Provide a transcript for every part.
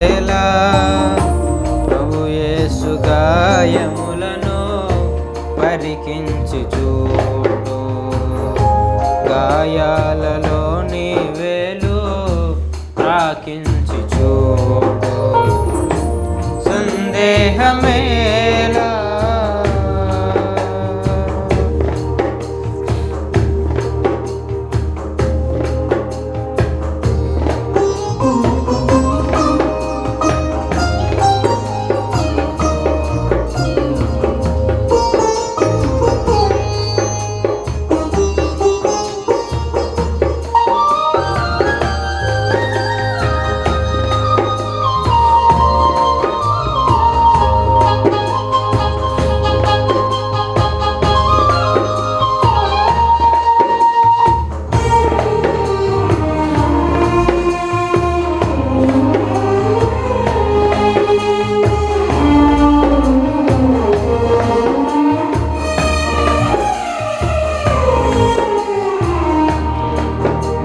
ఎలా ప్రభు యేసు గాయములను పరికించి చూడు, గాయాలలోని వేలు తాకించి చూడు, సందేహమేలా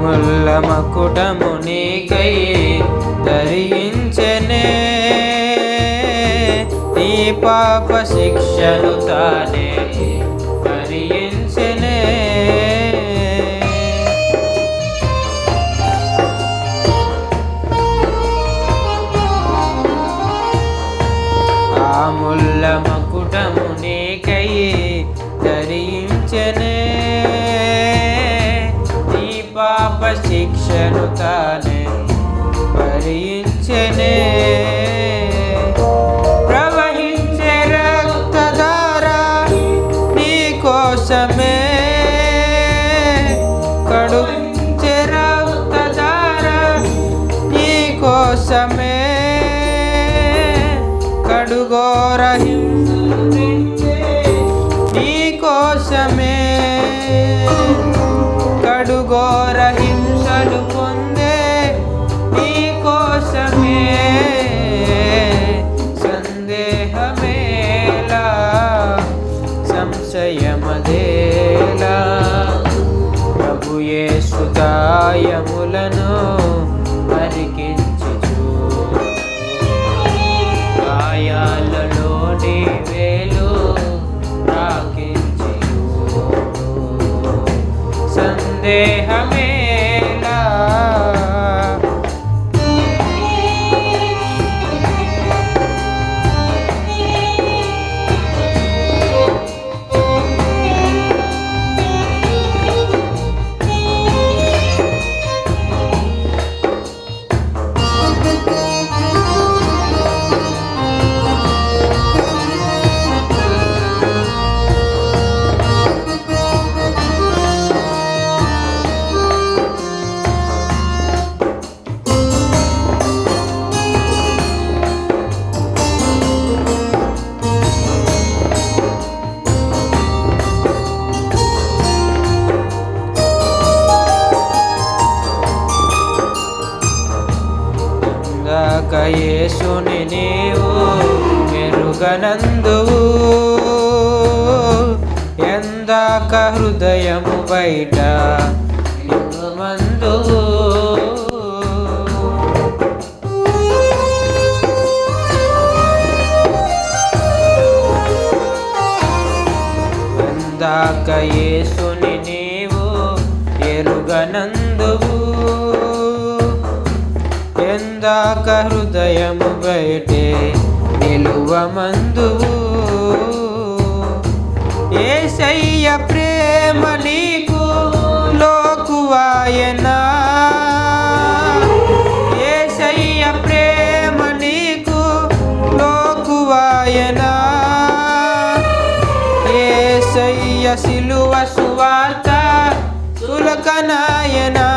ముల్ల మకుటము నీకై ధరించెనే, నీ పాప శిక్షను తానే భరించెనే. ఆ ముల్ల మకుటము నీకై ధరించెనే, పాప శిక్షను తానే భరించెనే. ప్రవహించే రక్తధార నీ కోసమే, కడుంచే రక్తధార నీ కోసమే, కడుగోర నీ కోసమే, కడుగోర హింసలు పొందే నీ కోసమే. సందేహమేలా సంశయమదేలా, ప్రభు యేసు గాయములను పరికించి చూడు, గాయాలలోని వేలు తాకించి చూడు, సందేహమేలా. యేసుని నీవు మెరుగనందువు, ఎందాక హృదయము బయట మందువు. ఎందాక యేసుని నీవు ఎరుగనందువు, ఎందాక హృదయము బయటే నిలువమందువు. యేసయ్య ప్రేమ నీకు లోకువాయనా, యేసయ్య ప్రేమ నీకు లోకువాయనా, యేసయ్య సిలువ సువార్త సులకనాయనా,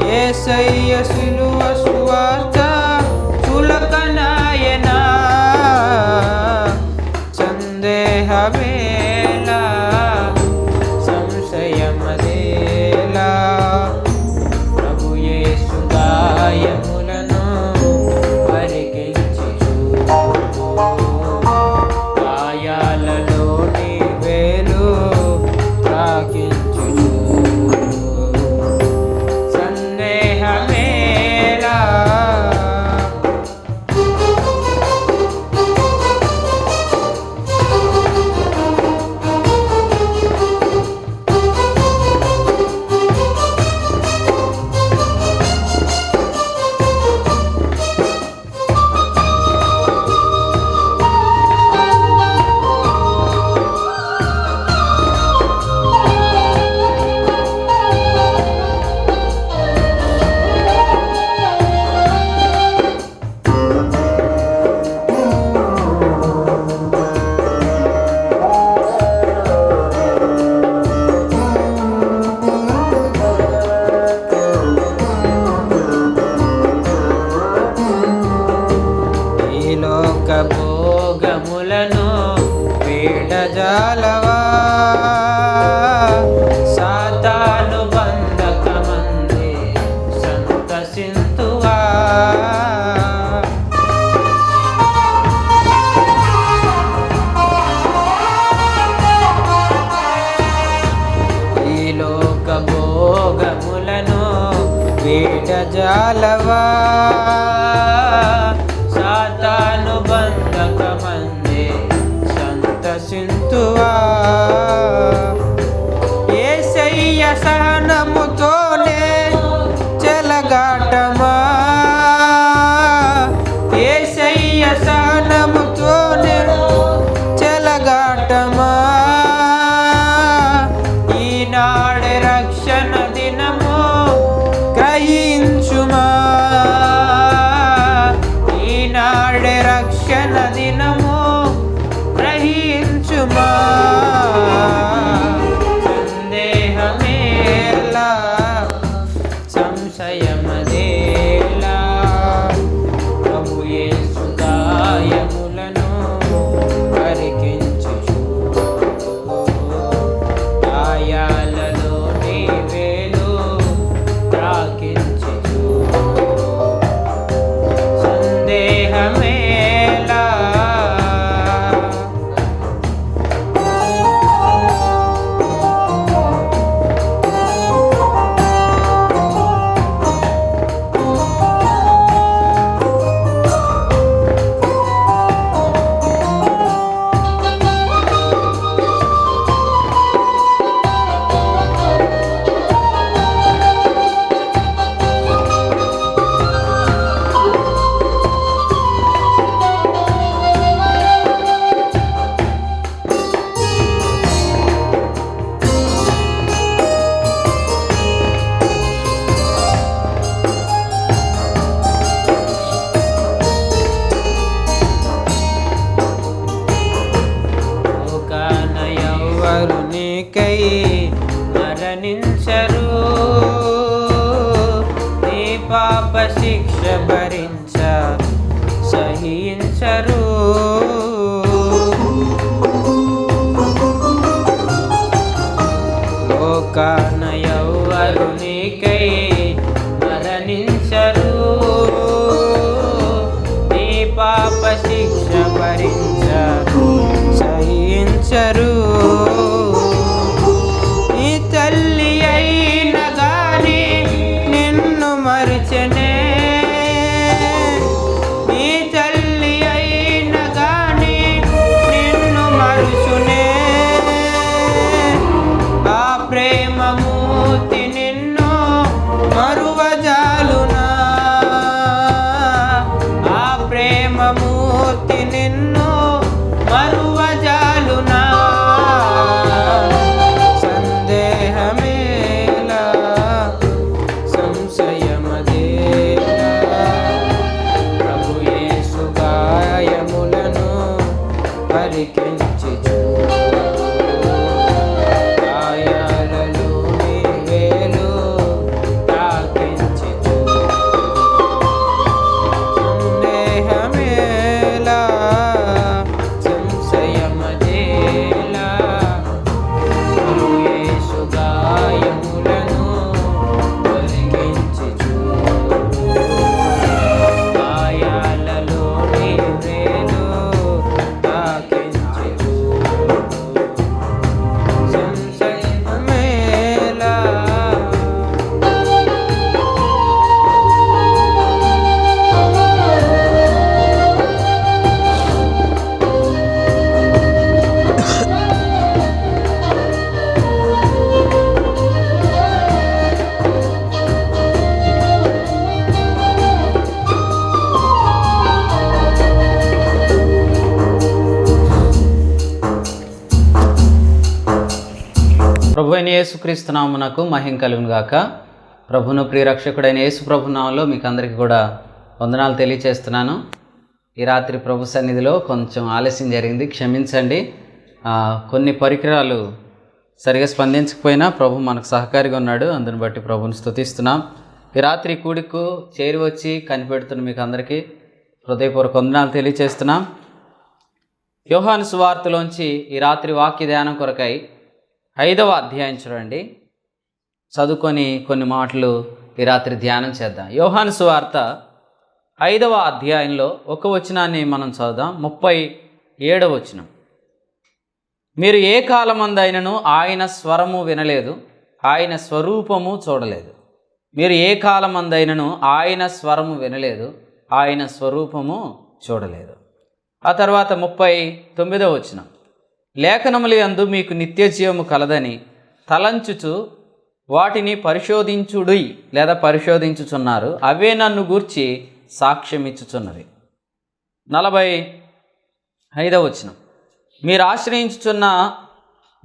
యేసయ్య సిలువ సువార్త సులకనాయనా. సందేహమేలా సంశయమదేలా, ప్రభు యేసు గాయములను పరికించి చూడు, గాయాలలోని వేలు తాకించి చూడు, సందేహమేలా. వీడజాలవా సాతాను బంధకమందే సంతసింతువా యేసయ్య సహనముతోనే చెలగాటమా యేసయ్య సహనముతోనే చెలగాటమా ఈనాడు రక్షణ దినము గ్రహించుమా ఈనాడు రక్షణ దినము గ్రహించుమా సందేహమేలా సంశయమదేలా ప్రభు యేసు గాయములను పరికించుచు గాయాలలో నీ వేలు త్రాకించుచు సందేహమేలా లోకాన ఎవ్వరు నీకై మరణించరు నీ పాప శిక్ష భరించ సహించరు లోకాన ఎవ్వరు నీకై మరణించరు నీ పాప శిక్ష భరించ సహించరు నీ తల్లి అయిన గాని నిన్ను మరచనే నీ తల్లి అయిన గాని నిన్ను మరుచునే ఆ ప్రేమమూర్తి నిన్ను మరువజాలునా ఆ ప్రేమమూర్తి నిన్ను మరువజాలునా సందేహమేలా సంశయమదేలా ప్రభు యేసు గాయములను పరికించుచు గాయాలలో నీ వేలు తాకించుచు సందేహమేలా సంశయమదేలా ప్రభు యేసు గాయములను పరికించుచు గాయాలలో నీ వేలు తాకించుచు సంశయమేలా ప్రభు అయిన యేసుక్రీస్తు నామమునకు మహిమ కలుగును గాక. ప్రభును ప్రియరక్షకుడైన యేసు ప్రభు నామంలో మీకు అందరికీ కూడా వందనాలు తెలియచేస్తున్నాను. ఈ రాత్రి ప్రభు సన్నిధిలో కొంచెం ఆలస్యం జరిగింది, క్షమించండి. కొన్ని పరికరాలు సరిగా స్పందించకపోయినా ప్రభు మనకు సహకారిగా ఉన్నాడు, అందుని బట్టి ప్రభుని స్తుతిస్తున్నాం. ఈ రాత్రి కూడికు చేరి వచ్చి కనిపెడుతున్న మీకు అందరికీ హృదయపూర్వక వందనాలు తెలియచేస్తున్నాం. యోహాను సువార్తలోంచి ఈ రాత్రి వాక్య ధ్యానం కొరకై 5వ అధ్యాయం చూడండి. చదువుకొని కొన్ని మాటలు ఈ రాత్రి ధ్యానం చేద్దాం. యోహాను సువార్త 5వ అధ్యాయంలో ఒక వచనాన్ని మనం చదువుదాం. 37వ వచనం. మీరు ఏ కాలమందైనను ఆయన స్వరము వినలేదు, ఆయన స్వరూపము చూడలేదు. మీరు ఏ కాలమందైనను ఆయన స్వరము వినలేదు, ఆయన స్వరూపము చూడలేదు. ఆ తర్వాత 39వ వచనం, లేఖనములు యందు మీకు నిత్య జీవము కలదని తలంచుచు వాటిని పరిశోధించుడి లేదా పరిశోధించుచున్నారు, అవే నన్ను గూర్చి సాక్ష్యమిచ్చుచున్నవి. 45వ వచనం, మీరు ఆశ్రయించుచున్న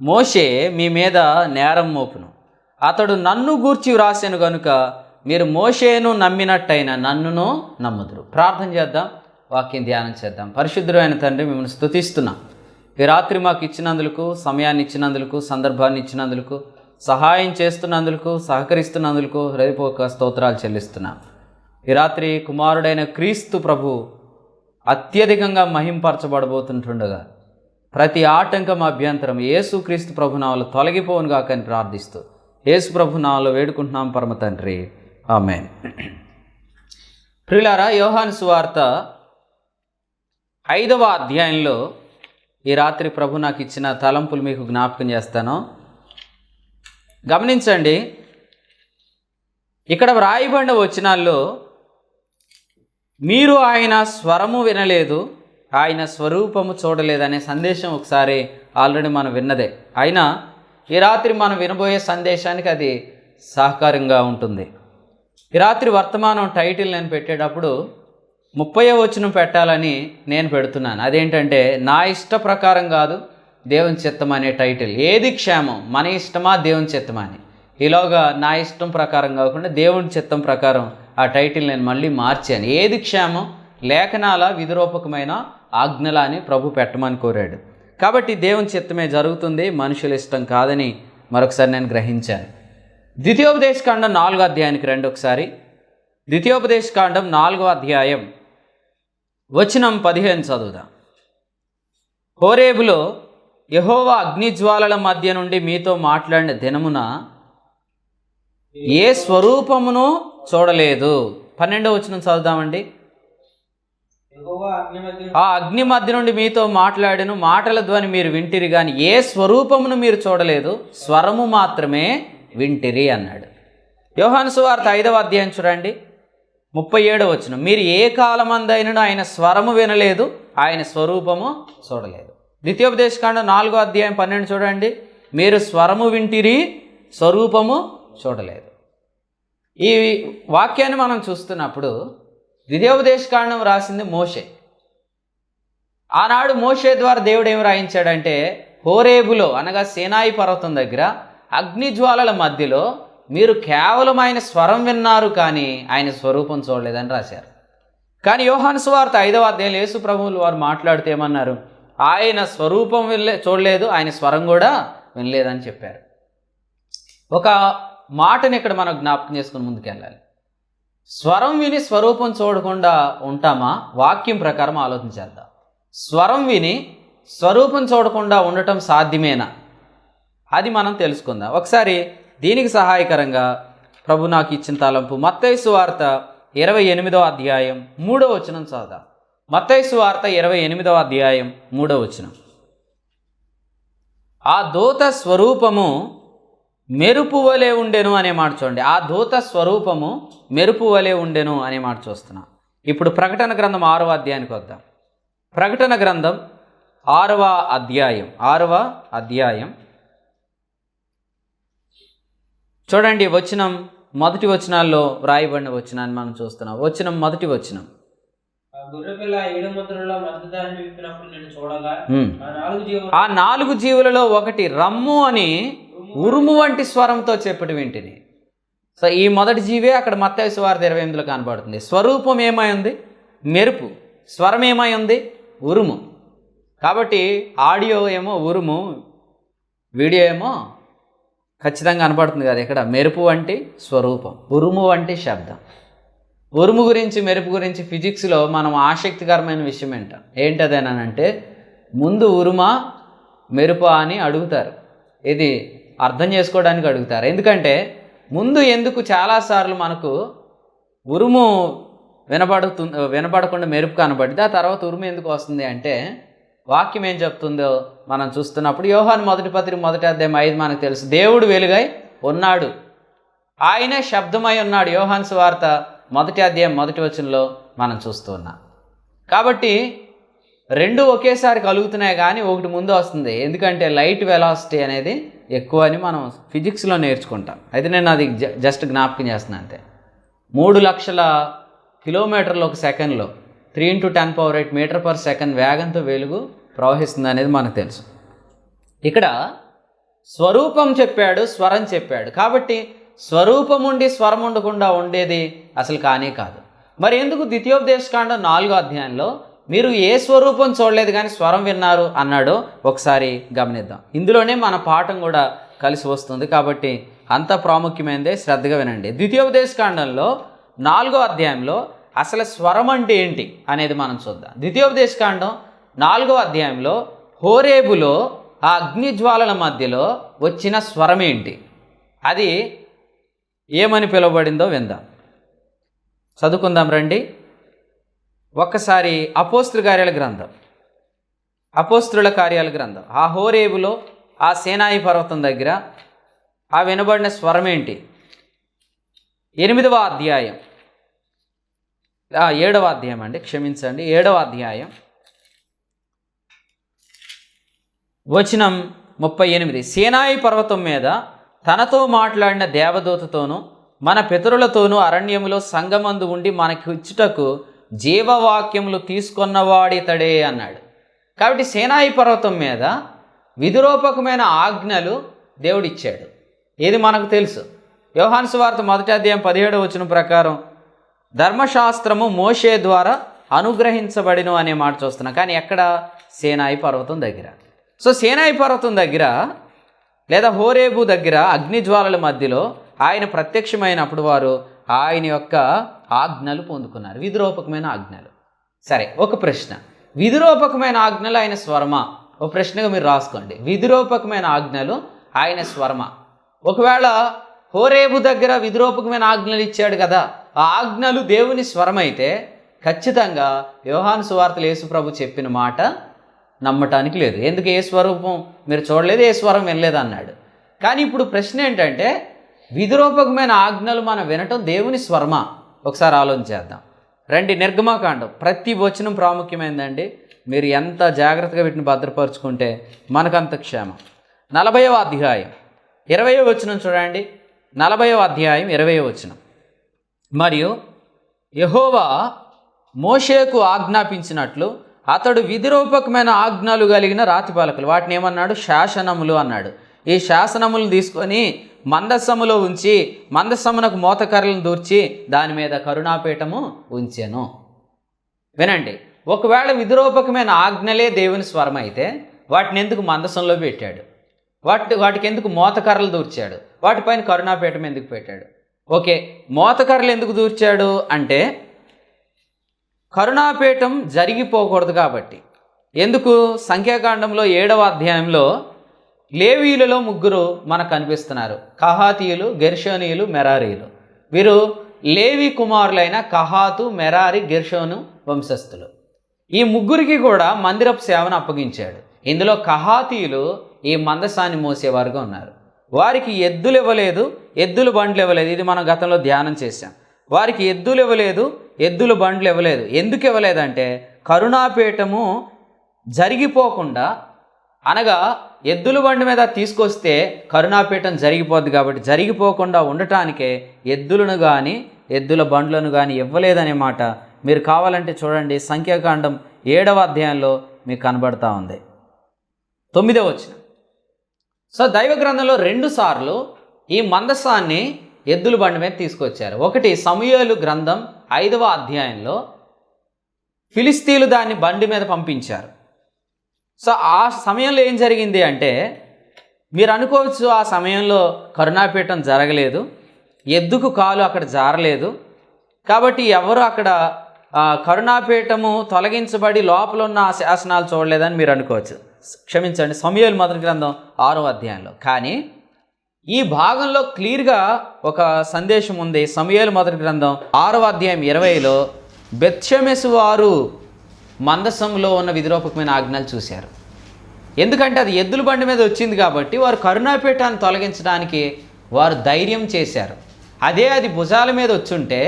మోషే మీ మీద నేరం మోపును, అతడు నన్ను గూర్చి వ్రాసెను గనుక మీరు మోషేను నమ్మినట్టయిన నన్నును నమ్ముదురు. ప్రార్థన చేద్దాం, వాక్యం ధ్యానం చేద్దాం. పరిశుద్ధుడైన తండ్రి, మిమ్మల్ని స్తుతిస్తున్నాం. ఈ రాత్రి మాకు ఇచ్చినందుకు, సమయాన్ని ఇచ్చినందుకు, సందర్భాన్ని ఇచ్చినందుకు, సహాయం చేస్తున్నందుకు, సహకరిస్తున్నందుకు హృదయపూర్వక స్తోత్రాలు చెల్లిస్తున్నాం. ఈ రాత్రి కుమారుడైన క్రీస్తు ప్రభు అత్యధికంగా మహింపరచబడబోతుంటుండగా ప్రతి ఆటంకం, అభ్యంతరం యేసుక్రీస్తు ప్రభునామములో తొలగిపోవును గాక అని ప్రార్థిస్తూ యేసు ప్రభునామములో వేడుకుంటున్నాం పరమ తండ్రి, ఆమేన్. ప్రియులారా, యోహాను సువార్త 5వ అధ్యాయంలో ఈ రాత్రి ప్రభు నాకు ఇచ్చిన తలంపులు మీకు జ్ఞాపకం చేస్తాను. గమనించండి, ఇక్కడ వ్రాయబడిన వచనాల్లో మీరు ఆయన స్వరము వినలేదు, ఆయన స్వరూపము చూడలేదనే సందేశం ఒకసారి ఆల్రెడీ మనం విన్నదే. అయినా ఈ రాత్రి మనం వినబోయే సందేశానికి అది సహకారంగా ఉంటుంది. ఈ రాత్రి వర్తమానం టైటిల్ నేను పెట్టేటప్పుడు 30వ వచనం పెట్టాలని నేను పెడుతున్నాను. అదేంటంటే, నా ఇష్ట ప్రకారం కాదు దేవుని చిత్తం అనే టైటిల్. ఏది క్షేమం, మన ఇష్టమా దేవుని చిత్తమా అని. ఈలోగా నా ఇష్టం ప్రకారం కాకుండా దేవుని చిత్తం ప్రకారం ఆ టైటిల్ నేను మళ్ళీ మార్చాను. ఏది క్షేమం, లేఖనాల విధిరూపకమైన ఆజ్ఞల అని ప్రభు పెట్టమని కోరాడు. కాబట్టి దేవుని చిత్తమే జరుగుతుంది, మనుషుల ఇష్టం కాదని మరొకసారి నేను గ్రహించాను. ద్వితీయోపదేశకాండం 4వ అధ్యాయానికి రండి ఒకసారి. ద్వితీయోపదేశకాండం 4వ అధ్యాయం వచనం 15 చదువుదాం. హోరేబులో యెహోవా అగ్నిజ్వాలల మధ్య నుండి మీతో మాట్లాడిన దినమున ఏ స్వరూపమును చూడలేదు. 12వ వచనం చదువుదామండి. ఆ అగ్ని మధ్య నుండి మీతో మాట్లాడెను, మాటల ధ్వని మీరు వింటిరి కానీ ఏ స్వరూపమును మీరు చూడలేదు, స్వరము మాత్రమే వింటిరి అన్నాడు. యోహాను సువార్త 5వ అధ్యాయం చూడండి, 37వ వచనం, మీరు ఏ కాలమందైనను ఆయన స్వరము వినలేదు, ఆయన స్వరూపము చూడలేదు. ద్వితీయోపదేశకాండం 4వ అధ్యాయం 12 చూడండి, మీరు స్వరము వింటిరి, స్వరూపము చూడలేదు. ఈ వాక్యాన్ని మనం చూస్తున్నప్పుడు ద్వితీయోపదేశకాండం రాసింది మోషే. ఆనాడు మోషే ద్వారా దేవుడు ఏమి రాయించాడంటే, హోరేబులో అనగా సీనాయి పర్వతం దగ్గర అగ్నిజ్వాలల మధ్యలో మీరు కేవలం ఆయన స్వరం విన్నారు కానీ ఆయన స్వరూపం చూడలేదని రాశారు. కానీ యోహాను సువార్త 5వ అధ్యాయంలో యేసు ప్రభువులు వారు మాట్లాడితే ఏమన్నారు, ఆయన స్వరూపం చూడలేదు, ఆయన స్వరం కూడా వినలేదని చెప్పారు. ఒక మాటని ఇక్కడ మనం జ్ఞాపకం చేసుకుని ముందుకెళ్ళాలి. స్వరం విని స్వరూపం చూడకుండా ఉంటామా? వాక్యం ప్రకారం ఆలోచించేద్దాం. స్వరం విని స్వరూపం చూడకుండా ఉండటం సాధ్యమేనా? అది మనం తెలుసుకుందాం. ఒకసారి దీనికి సహాయకరంగా ప్రభు నాకు ఇచ్చిన తలంపు మత్తయి సువార్త 28వ అధ్యాయం 3వ వచనం చదువుదాం. మత్తయి సువార్త 28వ అధ్యాయం 3వ వచనం, ఆ దూత స్వరూపము మెరుపు వలె ఉండెను అనే మాట చూడండి. ఆ దూత స్వరూపము మెరుపు వలె ఉండెను అనే మాట చూస్తున్నాం. ఇప్పుడు ప్రకటన గ్రంథం 6వ అధ్యాయానికి వద్దాం. ప్రకటన గ్రంథం 6వ అధ్యాయం చూడండి. వచనం మొదటి వచనాల్లో వ్రాయబడిన వచనాన్ని మనం చూస్తున్నాం. వచనం మొదటి వచనం, ఆ 4 జీవులలో ఒకటి రమ్ము అని ఉరుము వంటి స్వరంతో చెప్పటి వింటిని. సో ఈ మొదటి జీవే అక్కడ మత్తయి సువార్త 28లో కనబడుతుంది. స్వరూపం ఏమై ఉంది? మెరుపు. స్వరం ఏమై ఉంది? ఉరుము. కాబట్టి ఆడియో ఏమో ఉరుము, వీడియో ఏమో ఖచ్చితంగా కనపడుతుంది కదా. ఇక్కడ మెరుపు వంటి స్వరూపం, ఉరుము వంటి శబ్దం. ఉరుము గురించి, మెరుపు గురించి ఫిజిక్స్లో మనం ఆసక్తికరమైన విషయం ఏంటదేనంటే, ముందు ఉరుమా మెరుపా అని అడుగుతారు. ఇది అర్థం చేసుకోవడానికి అడుగుతారు. ఎందుకంటే ముందు ఎందుకు చాలాసార్లు మనకు ఉరుము వినపడకుండా మెరుపు కనబడింది, ఆ తర్వాత ఉరుము ఎందుకు వస్తుంది అంటే వాక్యం ఏం చెప్తుందో మనం చూస్తున్నప్పుడు యోహాను మొదటి పత్రిక 1వ అధ్యాయం 5 మనకు తెలుసు. దేవుడు వెలుగై ఉన్నాడు, ఆయనే శబ్దమై ఉన్నాడు. యోహాను సువార్త 1వ అధ్యాయం 1వ వచనంలో మనం చూస్తూ ఉన్నాం. కాబట్టి రెండు ఒకేసారి కలుగుతున్నాయి, కానీ ఒకటి ముందు వస్తుంది. ఎందుకంటే లైట్ వెలాసిటీ అనేది ఎక్కువ అని మనం ఫిజిక్స్లో నేర్చుకుంటాం. అయితే నేను అది జస్ట్ జ్ఞాపకం చేస్తున్నాను అంతే. 3 లక్షల కిలోమీటర్లు ఒక సెకండ్లో 3 × 10⁸ మీటర్/సెకండ్ వేగంతో వెలుగు ప్రవహిస్తుంది అనేది మనకు తెలుసు. ఇక్కడ స్వరూపం చెప్పాడు, స్వరం చెప్పాడు. కాబట్టి స్వరూపం ఉండి స్వరం ఉండకుండా ఉండేది అసలు కానే కాదు. మరి ఎందుకు ద్వితీయోపదేశకాండం 4వ అధ్యాయంలో మీరు ఏ స్వరూపం చూడలేదు కానీ స్వరం విన్నారు అన్నాడో ఒకసారి గమనిద్దాం. ఇందులోనే మన పాఠం కూడా కలిసి వస్తుంది. కాబట్టి అంత ప్రాముఖ్యమైనదే, శ్రద్ధగా వినండి. ద్వితీయోపదేశకాండంలో 4వ అధ్యాయంలో అసలు స్వరం అంటే ఏంటి అనేది మనం చూద్దాం. ద్వితీయోపదేశకాండం 4వ అధ్యాయంలో హోరేబులో ఆ అగ్నిజ్వాలల మధ్యలో వచ్చిన స్వరం ఏంటి, అది ఏమని పిలువబడిందో విందాం. చదువుకుందాం రండి. ఒక్కసారి అపోస్తుల కార్యాల గ్రంథం ఆ హోరేబులో ఆ సీనాయి పర్వతం దగ్గర ఆ వినబడిన స్వరం ఏంటి? 8వ అధ్యాయం 7వ అధ్యాయం అండి, క్షమించండి, 7వ అధ్యాయం వచనం 38. సీనాయి పర్వతం మీద తనతో మాట్లాడిన దేవదూతతోనూ మన పితరులతోనూ అరణ్యములో సంగమందు ఉండి మనకి ఇచ్చుటకు జీవవాక్యములు తీసుకొన్నవాడితడే అన్నాడు. కాబట్టి సీనాయి పర్వతం మీద విధిరూపకమైన ఆజ్ఞలు దేవుడిచ్చాడు. ఇది మనకు తెలుసు. యోహాను సువార్త 1వ అధ్యాయం 17వ వచనం ప్రకారం ధర్మశాస్త్రము మోషే ద్వారా అనుగ్రహించబడిను అనే మాట చూస్తున్నాం. కానీ ఎక్కడ? సీనాయి పర్వతం దగ్గర. సో సీనాయి పర్వతం దగ్గర లేదా హోరేబు దగ్గర అగ్నిజ్వాలల మధ్యలో ఆయన ప్రత్యక్షమైనప్పుడు వారు ఆయన యొక్క ఆజ్ఞలు పొందుకున్నారు, విధిరూపకమైన ఆజ్ఞలు. సరే, ఒక ప్రశ్న, విధిరూపకమైన ఆజ్ఞలు ఆయన స్వరమా? ఒక ప్రశ్నగా మీరు రాసుకోండి. విధిరూపకమైన ఆజ్ఞలు ఆయన స్వరమా? ఒకవేళ హోరేబు దగ్గర విధిరూపకమైన ఆజ్ఞలు ఇచ్చాడు కదా, ఆ ఆజ్ఞలు దేవుని స్వరమైతే ఖచ్చితంగా యోహాను సువార్తలో యేసు ప్రభు చెప్పిన మాట నమ్మటానికి లేదు. ఎందుకు? ఏ స్వరూపం మీరు చూడలేదు, ఏ స్వరం వినలేదు అన్నాడు. కానీ ఇప్పుడు ప్రశ్న ఏంటంటే, విధిరూపకమైన ఆజ్ఞలు మనం వినటం దేవుని స్వరమా? ఒకసారి ఆలోచించేద్దాం రండి. నిర్గమాకాండం ప్రతి వచనం ప్రాముఖ్యమైందండి. మీరు ఎంత జాగ్రత్తగా వీటిని భద్రపరుచుకుంటే మనకంత క్షేమం. 40వ అధ్యాయం 20వ వచనం చూడండి. 40వ అధ్యాయం 20వ వచనం. మరియు యెహోవా మోషేకు ఆజ్ఞాపించినట్లు అతడు విధిరూపకమైన ఆజ్ఞలు కలిగిన రాతి పలకలు, వాటిని ఏమన్నాడు? శాసనములు అన్నాడు. ఈ శాసనములు తీసుకొని మందసములో ఉంచి మందసమునకు మోతకర్రలను దూర్చి దాని మీద కరుణాపీఠము ఉంచెను. వినండి, ఒకవేళ విధిరూపకమైన ఆజ్ఞలే దేవుని స్వరం అయితే వాటిని ఎందుకు మందసంలో పెట్టాడు? వాటికి ఎందుకు మోతకర్రలు దూర్చాడు? వాటిపైన కరుణాపీఠం ఎందుకు పెట్టాడు? ఓకే, మోతకర్రలు ఎందుకు దూర్చాడు అంటే కరుణాపీఠం జరిగిపోకూడదు కాబట్టి. ఎందుకు? సంఖ్యాకాండంలో 7వ అధ్యాయంలో లేవీయులలో 3 మనకు కనిపిస్తున్నారు. కహాతీయులు, గెర్షోనీయులు, మెరారీలు. వీరు లేవి కుమారులైన కహాతు, మెరారి, గెర్షోను వంశస్థులు. ఈ 3కి కూడా మందిరపు సేవను అప్పగించాడు. ఇందులో కహాతీయులు ఈ మందసాన్ని మోసేవారుగా ఉన్నారు. వారికి ఎద్దులు ఇవ్వలేదు, ఎద్దుల బండ్లు ఇవ్వలేదు. ఇది మనం గతంలో ధ్యానం చేశాం. వారికి ఎద్దులు ఇవ్వలేదు, ఎద్దుల బండ్లు ఇవ్వలేదు. ఎందుకు ఇవ్వలేదంటే కరుణాపీఠము జరిగిపోకుండా, అనగా ఎద్దుల బండి మీద తీసుకొస్తే కరుణాపీఠం జరిగిపోద్ది కాబట్టి జరిగిపోకుండా ఉండటానికే ఎద్దులను కానీ ఎద్దుల బండ్లను కానీ ఇవ్వలేదనే మాట మీరు కావాలంటే చూడండి. సంఖ్యాకాండం 7వ అధ్యాయంలో మీకు కనబడతా ఉంది. 9వ వచనం. సో దైవ గ్రంథంలో 2 సార్లు ఈ మందసాన్ని ఎద్దుల బండి మీద తీసుకొచ్చారు. ఒకటి సమూయేలు గ్రంథం 5వ అధ్యాయంలో ఫిలిస్తీన్లు దాన్ని బండి మీద పంపించారు. సో ఆ సమయంలో ఏం జరిగింది అంటే, మీరు అనుకోవచ్చు ఆ సమయంలో కరుణాపీఠం జరగలేదు, ఎద్దుకు కాలు అక్కడ జారలేదు, కాబట్టి ఎవరు అక్కడ కరుణాపీఠము తొలగించబడి లోపల ఉన్న ఆ శాసనాలు చూడలేదని మీరు అనుకోవచ్చు. క్షమించండి, సమూయేలు మొదటి గ్రంథం 6వ అధ్యాయంలో. కానీ ఈ భాగంలో క్లియర్గా ఒక సందేశం ఉంది. సమూయేలు మొదటి గ్రంథం 6వ అధ్యాయం 20లో బెత్షెమెసు వారు మందసంలో ఉన్న విధిరూపకమైన ఆజ్ఞలు చూశారు. ఎందుకంటే అది ఎద్దుల బండి మీద వచ్చింది కాబట్టి వారు కరుణాపీఠాన్ని తొలగించడానికి వారు ధైర్యం చేశారు. అది భుజాల మీద వచ్చుంటే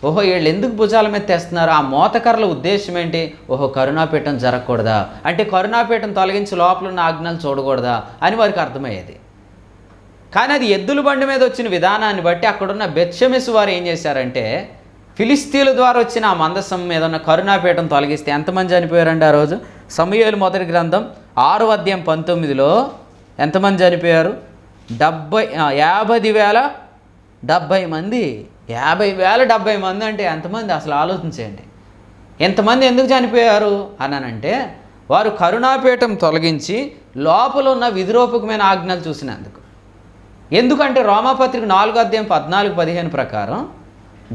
ఓహో వీళ్ళు ఎందుకు భుజాల మీద తెస్తున్నారు, ఆ మోతకర్ల ఉద్దేశం ఏంటి, ఓహో కరుణాపీఠం జరగకూడదా, అంటే కరుణాపీఠం తొలగించి లోపల ఉన్న ఆజ్ఞలు చూడకూడదా అని వారికి అర్థమయ్యేది. కానీ అది ఎద్దుల బండి మీద వచ్చిన విధానాన్ని బట్టి అక్కడున్న బెత్షెమెషు వారు ఏం చేశారంటే ఫిలిస్తీన్ల ద్వారా వచ్చిన ఆ మందసం మీద ఉన్న కరుణాపీఠం తొలగిస్తే ఎంతమంది చనిపోయారండి ఆ రోజు? సమూయేలు మొదటి గ్రంథం 6వ అధ్యాయం 19లో ఎంతమంది చనిపోయారు? 50,070 మంది. 50,070 మంది అంటే ఎంతమంది అసలు ఆలోచించండి. ఎంతమంది ఎందుకు చనిపోయారు అనంటే వారు కరుణాపీఠం తొలగించి లోపల ఉన్న విధిరూపకమైన ఆజ్ఞలు చూసినందుకు. ఎందుకంటే రోమాపత్రిక 4వ అధ్యాయం 14-15 ప్రకారం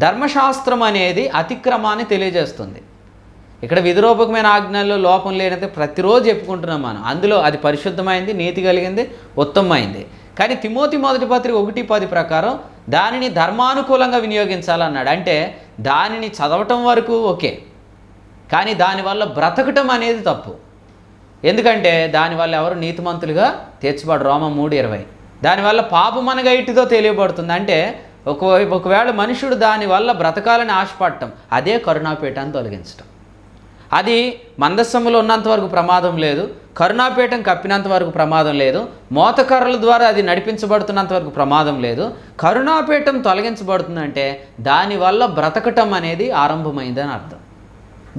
ధర్మశాస్త్రం అనేది అతిక్రమాన్ని తెలియజేస్తుంది. ఇక్కడ విధిరూపకమైన ఆజ్ఞల్లో లోపం లేనైతే ప్రతిరోజు చెప్పుకుంటున్నాం మనం. అందులో అది పరిశుద్ధమైంది, నీతి కలిగింది, ఉత్తమమైంది. కానీ తిమోతి మొదటి పత్రిక 1:10 ప్రకారం దానిని ధర్మానుకూలంగా వినియోగించాలన్నాడు. అంటే దానిని చదవటం వరకు ఓకే, కానీ దానివల్ల బ్రతకటం అనేది తప్పు. ఎందుకంటే దానివల్ల ఎవరు నీతిమంతులుగా తీర్చబడు. రోమా 3:20. దానివల్ల పాపం అనగా ఇటుతో తెలియబడుతుంది. అంటే ఒకవేళ మనుషుడు దానివల్ల బ్రతకాలని ఆశపడటం, అదే కరుణాపీఠాన్ని తొలగించటం. అది మందస్సములో ఉన్నంత వరకు ప్రమాదం లేదు, కరుణాపీఠం కప్పినంత వరకు ప్రమాదం లేదు, మోతకర్రల ద్వారా అది నడిపించబడుతున్నంత వరకు ప్రమాదం లేదు. కరుణాపీఠం తొలగించబడుతుందంటే దానివల్ల బ్రతకటం అనేది ఆరంభమైందని అర్థం.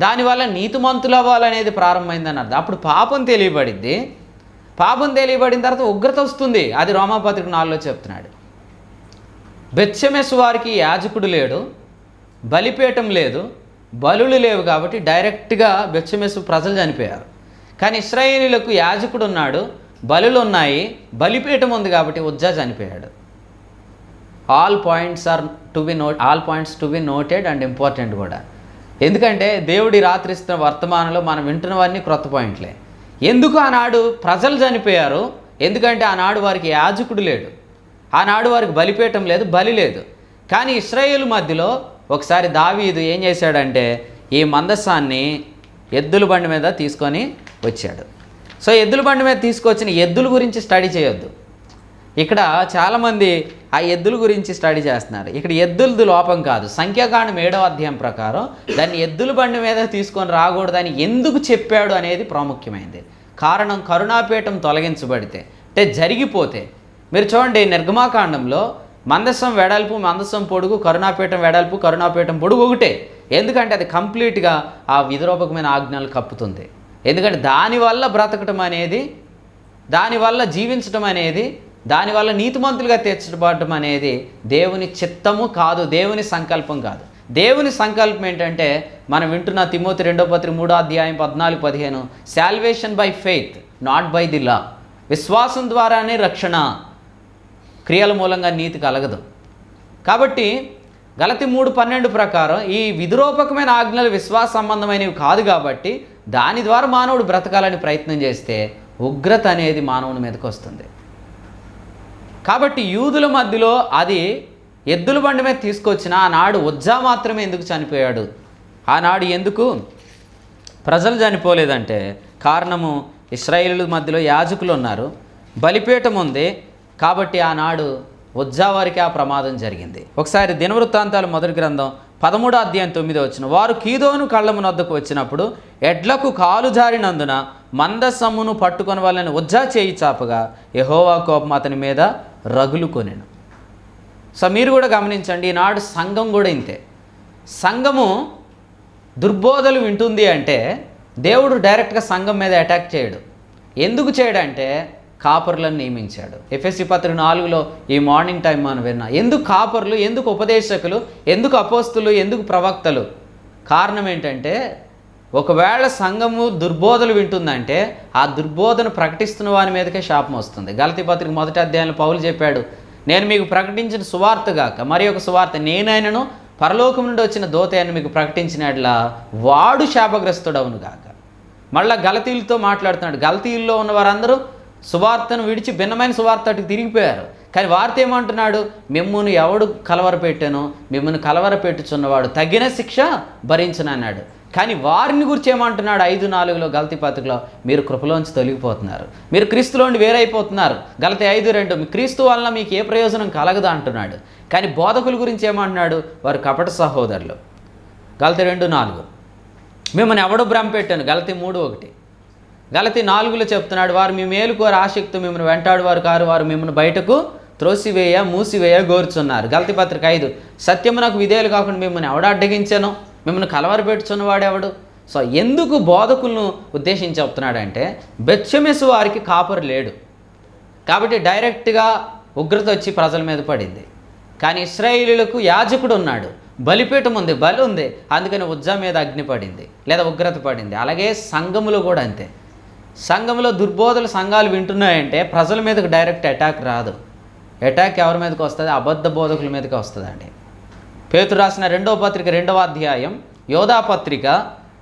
దానివల్ల నీతిమంతులు అవ్వాలనేది ప్రారంభమైందని అర్థం. అప్పుడు పాపం తెలియబడిద్ది. పాపం తెలియబడిన తర్వాత ఉగ్రత వస్తుంది. అది రోమాపత్రిక 4లో చెప్తున్నాడు. బెత్షెమెషు వారికి యాజకుడు లేడు, బలిపీఠం లేదు, బలులు లేవు కాబట్టి డైరెక్ట్గా బెత్షెమెషు ప్రజలు చనిపోయారు. కానీ ఇశ్రాయేలీయులకు యాజకుడు ఉన్నాడు, బలులు ఉన్నాయి, బలిపీఠం ఉంది కాబట్టి ఉజ్జా చనిపోయాడు. All points to be noted and important కూడా. ఎందుకంటే దేవుడి రాత్రిస్తున్న వర్తమానంలో మనం వింటున్నవన్నీ క్రొత్త పాయింట్లే. ఎందుకు ఆనాడు ప్రజలు చనిపోయారు? ఎందుకంటే ఆనాడు వారికి యాజకుడు లేడు, ఆనాడు వారికి బలిపీఠం లేదు, బలి లేదు. కానీ ఇశ్రాయేలు మధ్యలో ఒకసారి దావీదు ఏం చేశాడంటే ఈ మందసాన్ని ఎద్దుల బండి మీద తీసుకొని వచ్చాడు. సో ఎద్దుల బండి మీద తీసుకొచ్చిన ఎద్దుల గురించి స్టడీ చేయొద్దు. ఇక్కడ చాలామంది ఆ ఎద్దుల గురించి స్టడీ చేస్తున్నారు. ఇక్కడ ఎద్దులది లోపం కాదు. సంఖ్యాకాండం 7వ అధ్యాయం ప్రకారం దాన్ని ఎద్దుల బండి మీద తీసుకొని రాకూడదని ఎందుకు చెప్పాడు అనేది ప్రాముఖ్యమైనది. కారణం కరుణాపీఠం తొలగించబడితే, అంటే జరిగిపోతే. మీరు చూడండి నిర్గమాకాండంలో మందసం వెడల్పు, మందసం పొడుగు, కరుణాపీఠం వెడల్పు, కరుణాపీఠం పొడుగు ఒకటే. ఎందుకంటే అది కంప్లీట్గా ఆ విధిరూపకమైన ఆజ్ఞలు కప్పుతుంది. ఎందుకంటే దానివల్ల బ్రతకటం అనేది, దానివల్ల జీవించటం అనేది, దానివల్ల నీతిమంతులుగా తీర్చబడటం అనేది దేవుని చిత్తము కాదు, దేవుని సంకల్పం కాదు. దేవుని సంకల్పం ఏంటంటే మనం వింటున్న తిమోతి 2వ పత్రిక 3వ అధ్యాయం 14-15 salvation by faith not by the law. విశ్వాసం ద్వారానే రక్షణ, క్రియల మూలంగా నీతి కలగదు. కాబట్టి గలతీ 3:12 ప్రకారం ఈ విధిరూపకమైన ఆజ్ఞలు విశ్వాస సంబంధమైనవి కాదు కాబట్టి దాని ద్వారా మానవుడు బ్రతకాలని ప్రయత్నం చేస్తే ఉగ్రత అనేది మానవుని మీదకి వస్తుంది. కాబట్టి యూదుల మధ్యలో అది ఎద్దుల బండి మీద తీసుకొచ్చిన ఆనాడు ఉజ్జా మాత్రమే ఎందుకు చనిపోయాడు, ఆనాడు ఎందుకు ప్రజలు చనిపోలేదంటే కారణము ఇశ్రాయేలు మధ్యలో యాజకులు ఉన్నారు, బలిపీఠం ఉంది కాబట్టి ఆనాడు ఉజ్జా వారికి ఆ ప్రమాదం జరిగింది. ఒకసారి దినవృత్తాంతాలు మొదటి గ్రంథం 13వ అధ్యాయం 9వ వచనం. వారు కీదోను కళ్ళమునొద్దకు వచ్చినప్పుడు ఎడ్లకు కాలు జారినందున మందసమ్మును పట్టుకొని వాళ్ళని ఉజ్జా చేయి చాపగా యెహోవా కోపం అతని మీద రగులుకొనెను. సో మీరు కూడా గమనించండి, ఈనాడు సంఘం కూడా ఇంతే. సంఘము దుర్బోధలు వింటుంది అంటే దేవుడు డైరెక్ట్గా సంఘం మీద అటాక్ చేయడు. ఎందుకు చేయడంటే కాపర్లను నియమించాడు. ఎఫెసీ పత్రిక 4లో ఈ మార్నింగ్ టైం మనం విన్నా. ఎందుకు కాపర్లు, ఎందుకు ఉపదేశకులు, ఎందుకు అపోస్తులు, ఎందుకు ప్రవక్తలు? కారణం ఏంటంటే ఒకవేళ సంఘము దుర్బోధలు వింటుందంటే ఆ దుర్బోధను ప్రకటిస్తున్న వారి మీదకే శాపం వస్తుంది. గలతీ పత్రిక 1వ అధ్యాయంలో పౌలు చెప్పాడు, నేను మీకు ప్రకటించిన సువార్త గాక మరి ఒక సువార్త నేనైనను పరలోకం నుండి వచ్చిన దూత అని మీకు ప్రకటించినట్లా వాడు శాపగ్రస్తుడవును గాక. మళ్ళీ గలతీలతో మాట్లాడుతున్నాడు. గలతీల్లో ఉన్న వారందరూ సువార్తను విడిచి భిన్నమైన సువార్తకు తిరిగిపోయారు. కానీ వార్త ఏమంటున్నాడు, మిమ్మును ఎవడు కలవరపెట్టానో మిమ్మల్ని కలవరపెట్టుచున్నవాడు తగిన శిక్ష భరించను అన్నాడు. కానీ వారిని గురించి ఏమంటున్నాడు 5:4 గలతీ పత్రికలో, మీరు కృపలోంచి తొలగిపోతున్నారు, మీరు క్రీస్తులోండి వేరైపోతున్నారు. గలతీ 5:2 మీ క్రీస్తు వలన మీకు ఏ ప్రయోజనం కలగదు అంటున్నాడు. కానీ బోధకుల గురించి ఏమంటున్నాడు, వారు కపట సహోదరులు. గలతీ 2:4 మిమ్మల్ని ఎవడో భ్రమ పెట్టాను. గలతీ 3:1 గలతీ 4 చెప్తున్నాడు, వారు మీ మేలు కోరి ఆసక్తి మిమ్మల్ని వెంటాడు వారు కారు, వారు మిమ్మల్ని బయటకు త్రోసివేయ మూసివేయ గోరుచున్నారు. గలతీ పత్రిక 5 సత్యమునకు విధేయులు కాకుండా మిమ్మల్ని ఎవడ అడ్డగించాను, మిమ్మల్ని కలవరపెట్టుచున్నవాడెవడు. సో ఎందుకు బోధకులను ఉద్దేశించి చెప్తున్నాడంటే, బెత్షెమెసు వారికి కాపరు లేడు కాబట్టి డైరెక్ట్గా ఉగ్రత వచ్చి ప్రజల మీద పడింది. కానీ ఇశ్రాయేలీయులకు యాజకుడు ఉన్నాడు, బలిపీఠం ఉంది, బలి ఉంది, అందుకని ఉజ్జా మీద అగ్ని పడింది లేదా ఉగ్రత పడింది. అలాగే సంఘములో కూడా అంతే. సంఘంలో దుర్బోధల సంఘాలు వింటున్నాయంటే ప్రజల మీదకు డైరెక్ట్ అటాక్ రాదు. అటాక్ ఎవరి మీదకి వస్తుంది, అబద్ధ బోధకుల మీదకి వస్తుందండి. పేతురు రాసిన 2వ పత్రిక 2వ అధ్యాయం, యోధా పత్రిక,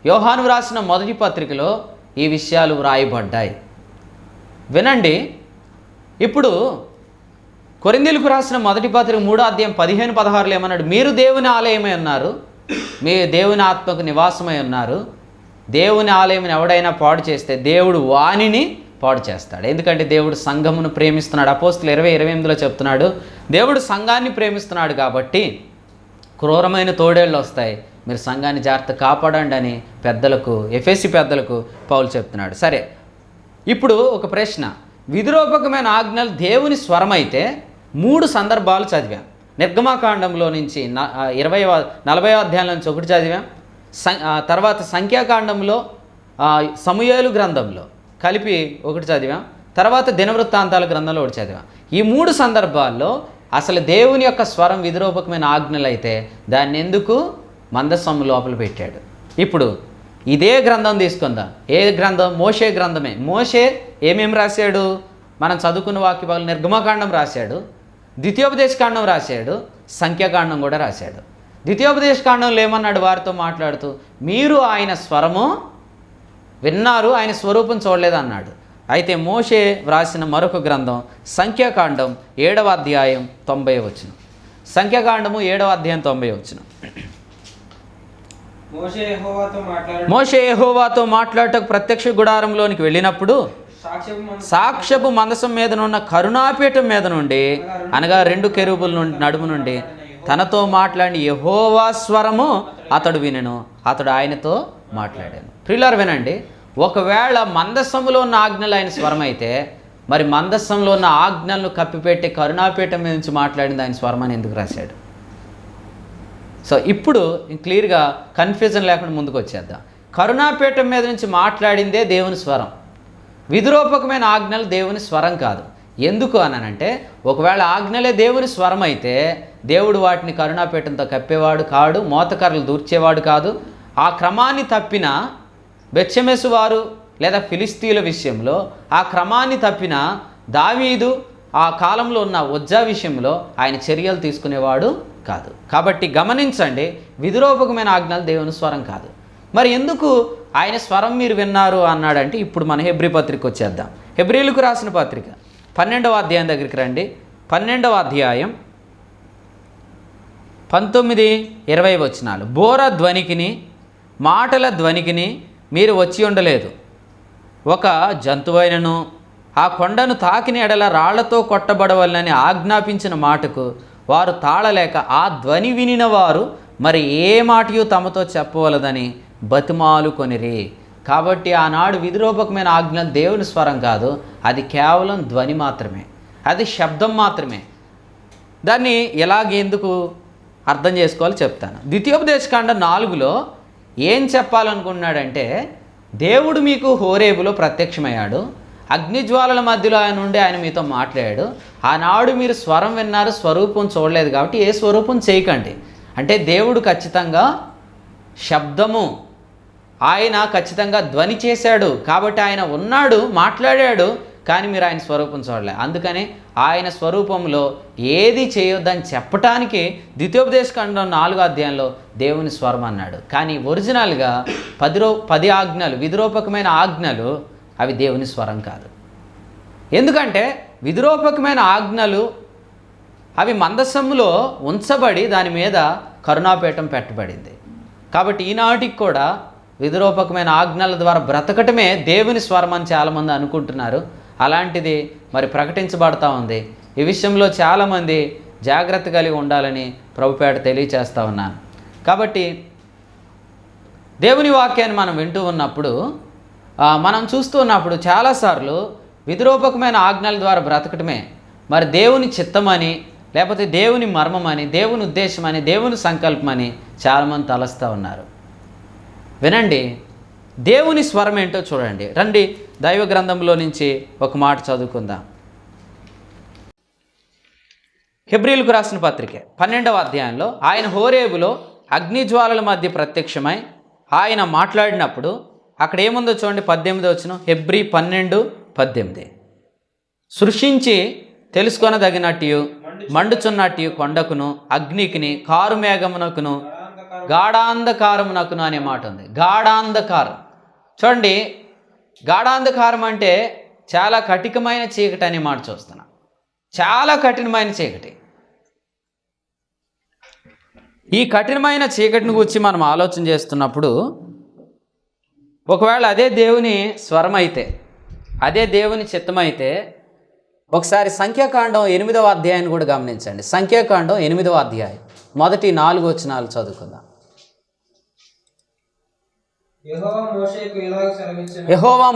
యోహాను రాసిన 1వ పత్రికలో ఈ విషయాలు వ్రాయబడ్డాయి. వినండి. ఇప్పుడు కొరింథీయులకు రాసిన 1వ పత్రిక 3వ అధ్యాయం 15-16 ఏమన్నాడు, మీరు దేవుని ఆలయమై ఉన్నారు, మీ దేవుని ఆత్మకు నివాసమై ఉన్నారు. దేవుని ఆలయం ఎవడైనా పాడు చేస్తే దేవుడు వానిని పాడు చేస్తాడు. ఎందుకంటే దేవుడు సంఘమును ప్రేమిస్తున్నాడు. అపోస్తులు 20:28 చెప్తున్నాడు, దేవుడు సంఘాన్ని ప్రేమిస్తున్నాడు కాబట్టి క్రూరమైన తోడేళ్ళు వస్తాయి, మీరు సంఘాన్ని జాగ్రత్త కాపాడండి అని పెద్దలకు, ఎఫెసీ పెద్దలకు పౌలు చెప్తున్నాడు. సరే, ఇప్పుడు ఒక ప్రశ్న, విధిరూపకమైన ఆజ్ఞలు దేవుని స్వరం అయితే 3 సందర్భాలు చదివాం. నిర్గమాకాండంలో నుంచి 40వ అధ్యాయం నుంచి ఒకటి చదివాం, తర్వాత సంఖ్యాకాండంలో సమూయేలు గ్రంథంలో కలిపి ఒకటి చదివాం, తర్వాత దినవృత్తాంతాల గ్రంథంలో ఒకటి చదివాం. ఈ 3 సందర్భాల్లో అసలు దేవుని యొక్క స్వరం విధిరూపకమైన ఆజ్ఞలు అయితే దాన్ని ఎందుకు మందస్సము లోపల పెట్టాడు. ఇప్పుడు ఇదే గ్రంథం తీసుకుందాం. ఏ గ్రంథం? మోషే గ్రంథమే. మోషే ఏమేమి రాశాడు? మనం చదువుకున్న వాక్య భాగాలు నిర్గమకాండం రాశాడు, ద్వితీయోపదేశకాండం రాశాడు, సంఖ్యాకాండం కూడా రాశాడు. ద్వితీయోపదేశకాండంలో ఏమన్నాడు వారితో మాట్లాడుతూ, మీరు ఆయన స్వరము విన్నారు, ఆయన స్వరూపం చూడలేదు అన్నాడు. అయితే మోషే వ్రాసిన మరొక గ్రంథం సంఖ్యాకాండం 7వ అధ్యాయం 90వ వచనం. సంఖ్యాకాండము 7వ అధ్యాయం 90వ వచనం. మోషే యెహోవాతో మాట్లాడటకు ప్రత్యక్ష గుడారంలోనికి వెళ్ళినప్పుడు సాక్ష్యపు మందసం మీదనున్న కరుణాపీఠం మీద నుండి, అనగా 2 కెరూబుల నుండి నడుము నుండి తనతో మాట్లాడి యెహోవా స్వరము అతడు వినెను, అతడు ఆయనతో మాట్లాడాను. ప్రియులారా వినండి, ఒకవేళ మందస్సంలో ఉన్న ఆజ్ఞలు ఆయన స్వరం అయితే మరి మందస్సంలో ఉన్న ఆజ్ఞలను కప్పిపెట్టి కరుణాపీఠం మీద నుంచి మాట్లాడింది ఆయన స్వరం అని ఎందుకు రాశాడు? సో ఇప్పుడు క్లియర్గా కన్ఫ్యూజన్ లేకుండా ముందుకు వచ్చేద్దాం. కరుణాపీఠం మీద నుంచి మాట్లాడిందే దేవుని స్వరం, విధిరూపకమైన ఆజ్ఞలు దేవుని స్వరం కాదు. ఎందుకు అనంటే, ఒకవేళ ఆజ్ఞలే దేవుని స్వరం అయితే దేవుడు వాటిని కరుణాపీఠంతో కప్పేవాడు కాడు, మోతకర్రలు దూర్చేవాడు కాదు. ఆ క్రమాన్ని తప్పిన బెత్షెమెసు వారు లేదా ఫిలిస్తీయుల విషయంలో ఆ క్రమాన్ని తప్పిన దావీదు ఆ కాలంలో ఉన్న ఉజ్జా విషయంలో ఆయన చర్యలు తీసుకునేవాడు కాదు. కాబట్టి గమనించండి, విధిరూపకమైన ఆజ్ఞలు దేవుని స్వరం కాదు. మరి ఎందుకు ఆయన స్వరం మీరు విన్నారు అన్నాడంటే, ఇప్పుడు మన హెబ్రీ పత్రిక వచ్చేద్దాం. హెబ్రీలకు రాసిన పత్రిక 12వ అధ్యాయం దగ్గరికి రండి. 12వ అధ్యాయం 19-20 వచనాలు. బోర ధ్వనికిని మాటల ధ్వనికిని మీరు వచ్చి ఉండలేదు, ఒక జంతువైనను ఆ కొండను తాకిన ఎడల రాళ్లతో కొట్టబడవలనని ఆజ్ఞాపించిన మాటకు వారు తాళలేక ఆ ధ్వని వినిన వారు మరి ఏ మాటయు తమతో చెప్పవలదని బతిమాలు కొనిరి. కాబట్టి ఆనాడు విధిరూపకమైన ఆజ్ఞలు దేవుని స్వరం కాదు, అది కేవలం ధ్వని మాత్రమే, అది శబ్దం మాత్రమే. దాన్ని ఎలాగెందుకు అర్థం చేసుకోవాలో చెప్తాను. ద్వితీయోపదేశకాండం 4లో ఏం చెప్పాలనుకున్నాడంటే, దేవుడు మీకు హోరేబులో ప్రత్యక్షమయ్యాడు, అగ్నిజ్వాలల మధ్యలో ఆయన నుండి ఆయన మీతో మాట్లాడాడు. ఆనాడు మీరు స్వరం విన్నారు, స్వరూపం చూడలేదు, కాబట్టి ఏ స్వరూపం చేయకండి. అంటే దేవుడు ఖచ్చితంగా శబ్దము, ఆయన ఖచ్చితంగా ధ్వని చేశాడు, కాబట్టి ఆయన ఉన్నాడు, మాట్లాడాడు, కానీ మీరు ఆయన స్వరూపం చూడలే. అందుకని ఆయన స్వరూపంలో ఏది చేయొద్దని చెప్పటానికి ద్వితీయోపదేశకాండం 4వ అధ్యాయంలో దేవుని స్వరం అన్నాడు. కానీ ఒరిజినల్గా 10 ఆజ్ఞలు, విధిరూపకమైన ఆజ్ఞలు, అవి దేవుని స్వరం కాదు. ఎందుకంటే విధిరూపకమైన ఆజ్ఞలు అవి మందసములో ఉంచబడి దాని మీద కరుణాపీఠం పెట్టబడింది. కాబట్టి ఈనాటికి కూడా విధిరూపకమైన ఆజ్ఞల ద్వారా బ్రతకటమే దేవుని స్వరం అని చాలామంది అనుకుంటున్నారు. అలాంటిది మరి ప్రకటించబడతా ఉంది. ఈ విషయంలో చాలామంది జాగ్రత్త కలిగి ఉండాలని ప్రభుపేట తెలియచేస్తూ ఉన్నాను. కాబట్టి దేవుని వాక్యాన్ని మనం వింటూ ఉన్నప్పుడు, మనం చూస్తూ ఉన్నప్పుడు చాలాసార్లు విధిరూపకమైన ఆజ్ఞల ద్వారా బ్రతకటమే మరి దేవుని చిత్తమని, లేకపోతే దేవుని మర్మమని, దేవుని ఉద్దేశమని, దేవుని సంకల్పమని చాలామంది తలస్తూ ఉన్నారు. వినండి, దేవుని స్వరం ఏంటో చూడండి. రండి, దైవ గ్రంథంలో నుంచి ఒక మాట చదువుకుందాం. హెబ్రీలకు రాసిన పత్రిక 12వ అధ్యాయంలో ఆయన హోరేబులో అగ్నిజ్వాలల మధ్య ప్రత్యక్షమై ఆయన మాట్లాడినప్పుడు అక్కడ ఏముందో చూడండి. 18వ వచనం, హెబ్రీ 12:18. సృష్టించి తెలుసుకొనదగినట్టు మండుచున్నట్టు కొండకును అగ్నికిని కారు మేఘమునకును గాఢాంధకారమునకును అనే మాట ఉంది. గాఢాంధకారం చూడండి. గాఢాంధకారం అంటే చాలా కఠినమైన చీకటి అనే మాట చూస్తున్నాం. చాలా కఠినమైన చీకటి. ఈ కఠినమైన చీకటిని గురించి మనం ఆలోచన చేస్తున్నప్పుడు, ఒకవేళ అదే దేవుని స్వరం అయితే, అదే దేవుని చిత్తమైతే, ఒకసారి సంఖ్యాకాండం 8వ అధ్యాయాన్ని కూడా గమనించండి. సంఖ్యాకాండం 8వ అధ్యాయం మొదటి 4 వచనాలు చదువుకుందాం. యెహోవా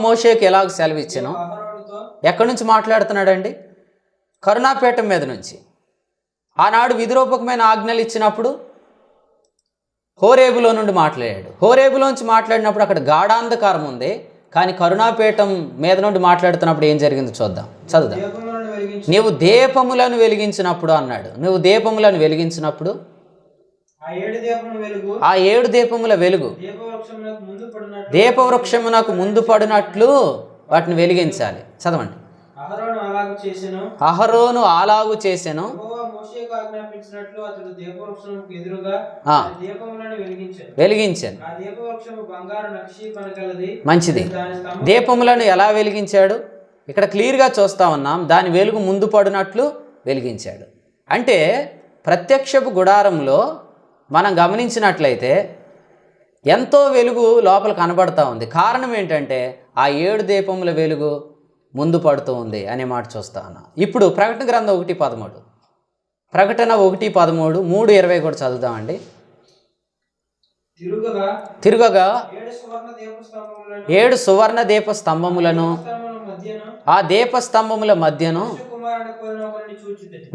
మోషేకు ఎలాగ సెలవిచ్చెను. ఎక్కడి నుంచి మాట్లాడుతున్నాడండి? కరుణాపీఠం మీద నుంచి. ఆనాడు విధిరూపకమైన ఆజ్ఞలు ఇచ్చినప్పుడు హోరేబులో నుండి మాట్లాడాడు. హోరేబులోంచి మాట్లాడినప్పుడు అక్కడ గాఢాంధకారం ఉంది. కానీ కరుణాపీఠం మీద నుండి మాట్లాడుతున్నప్పుడు ఏం జరిగిందో చూద్దాం, చదువుదాం. నీవు దీపములను వెలిగించినప్పుడు అన్నాడు. నువ్వు దీపములను వెలిగించినప్పుడు ఆ 7 దీపముల వెలుగు దీపవృక్షమునకు ముందు పడినట్లు వాటిని వెలిగించాలి. చదవండి. అహరోను అలాగు చేసెను. వెలిగించాను. మంచిది. దీపములను ఎలా వెలిగించాడు? ఇక్కడ క్లియర్గా చూస్తా ఉన్నాం. దాని వెలుగు ముందు పడినట్లు వెలిగించాడు. అంటే ప్రత్యక్షపు గుడారంలో మనం గమనించినట్లయితే ఎంతో వెలుగు లోపల కనబడతా ఉంది. కారణం ఏంటంటే ఆ 7 దీపముల వెలుగు ముందు పడుతూ ఉంది అనే మాట చూస్తా ఉన్నాం. ఇప్పుడు ప్రకటన గ్రంథం 1:13, ప్రకటన 1:13, 3:20 కూడా చదువుదామండి. తిరుగగా 7 సువర్ణ దీప స్తంభములను, ఆ దీపస్తంభముల మధ్యను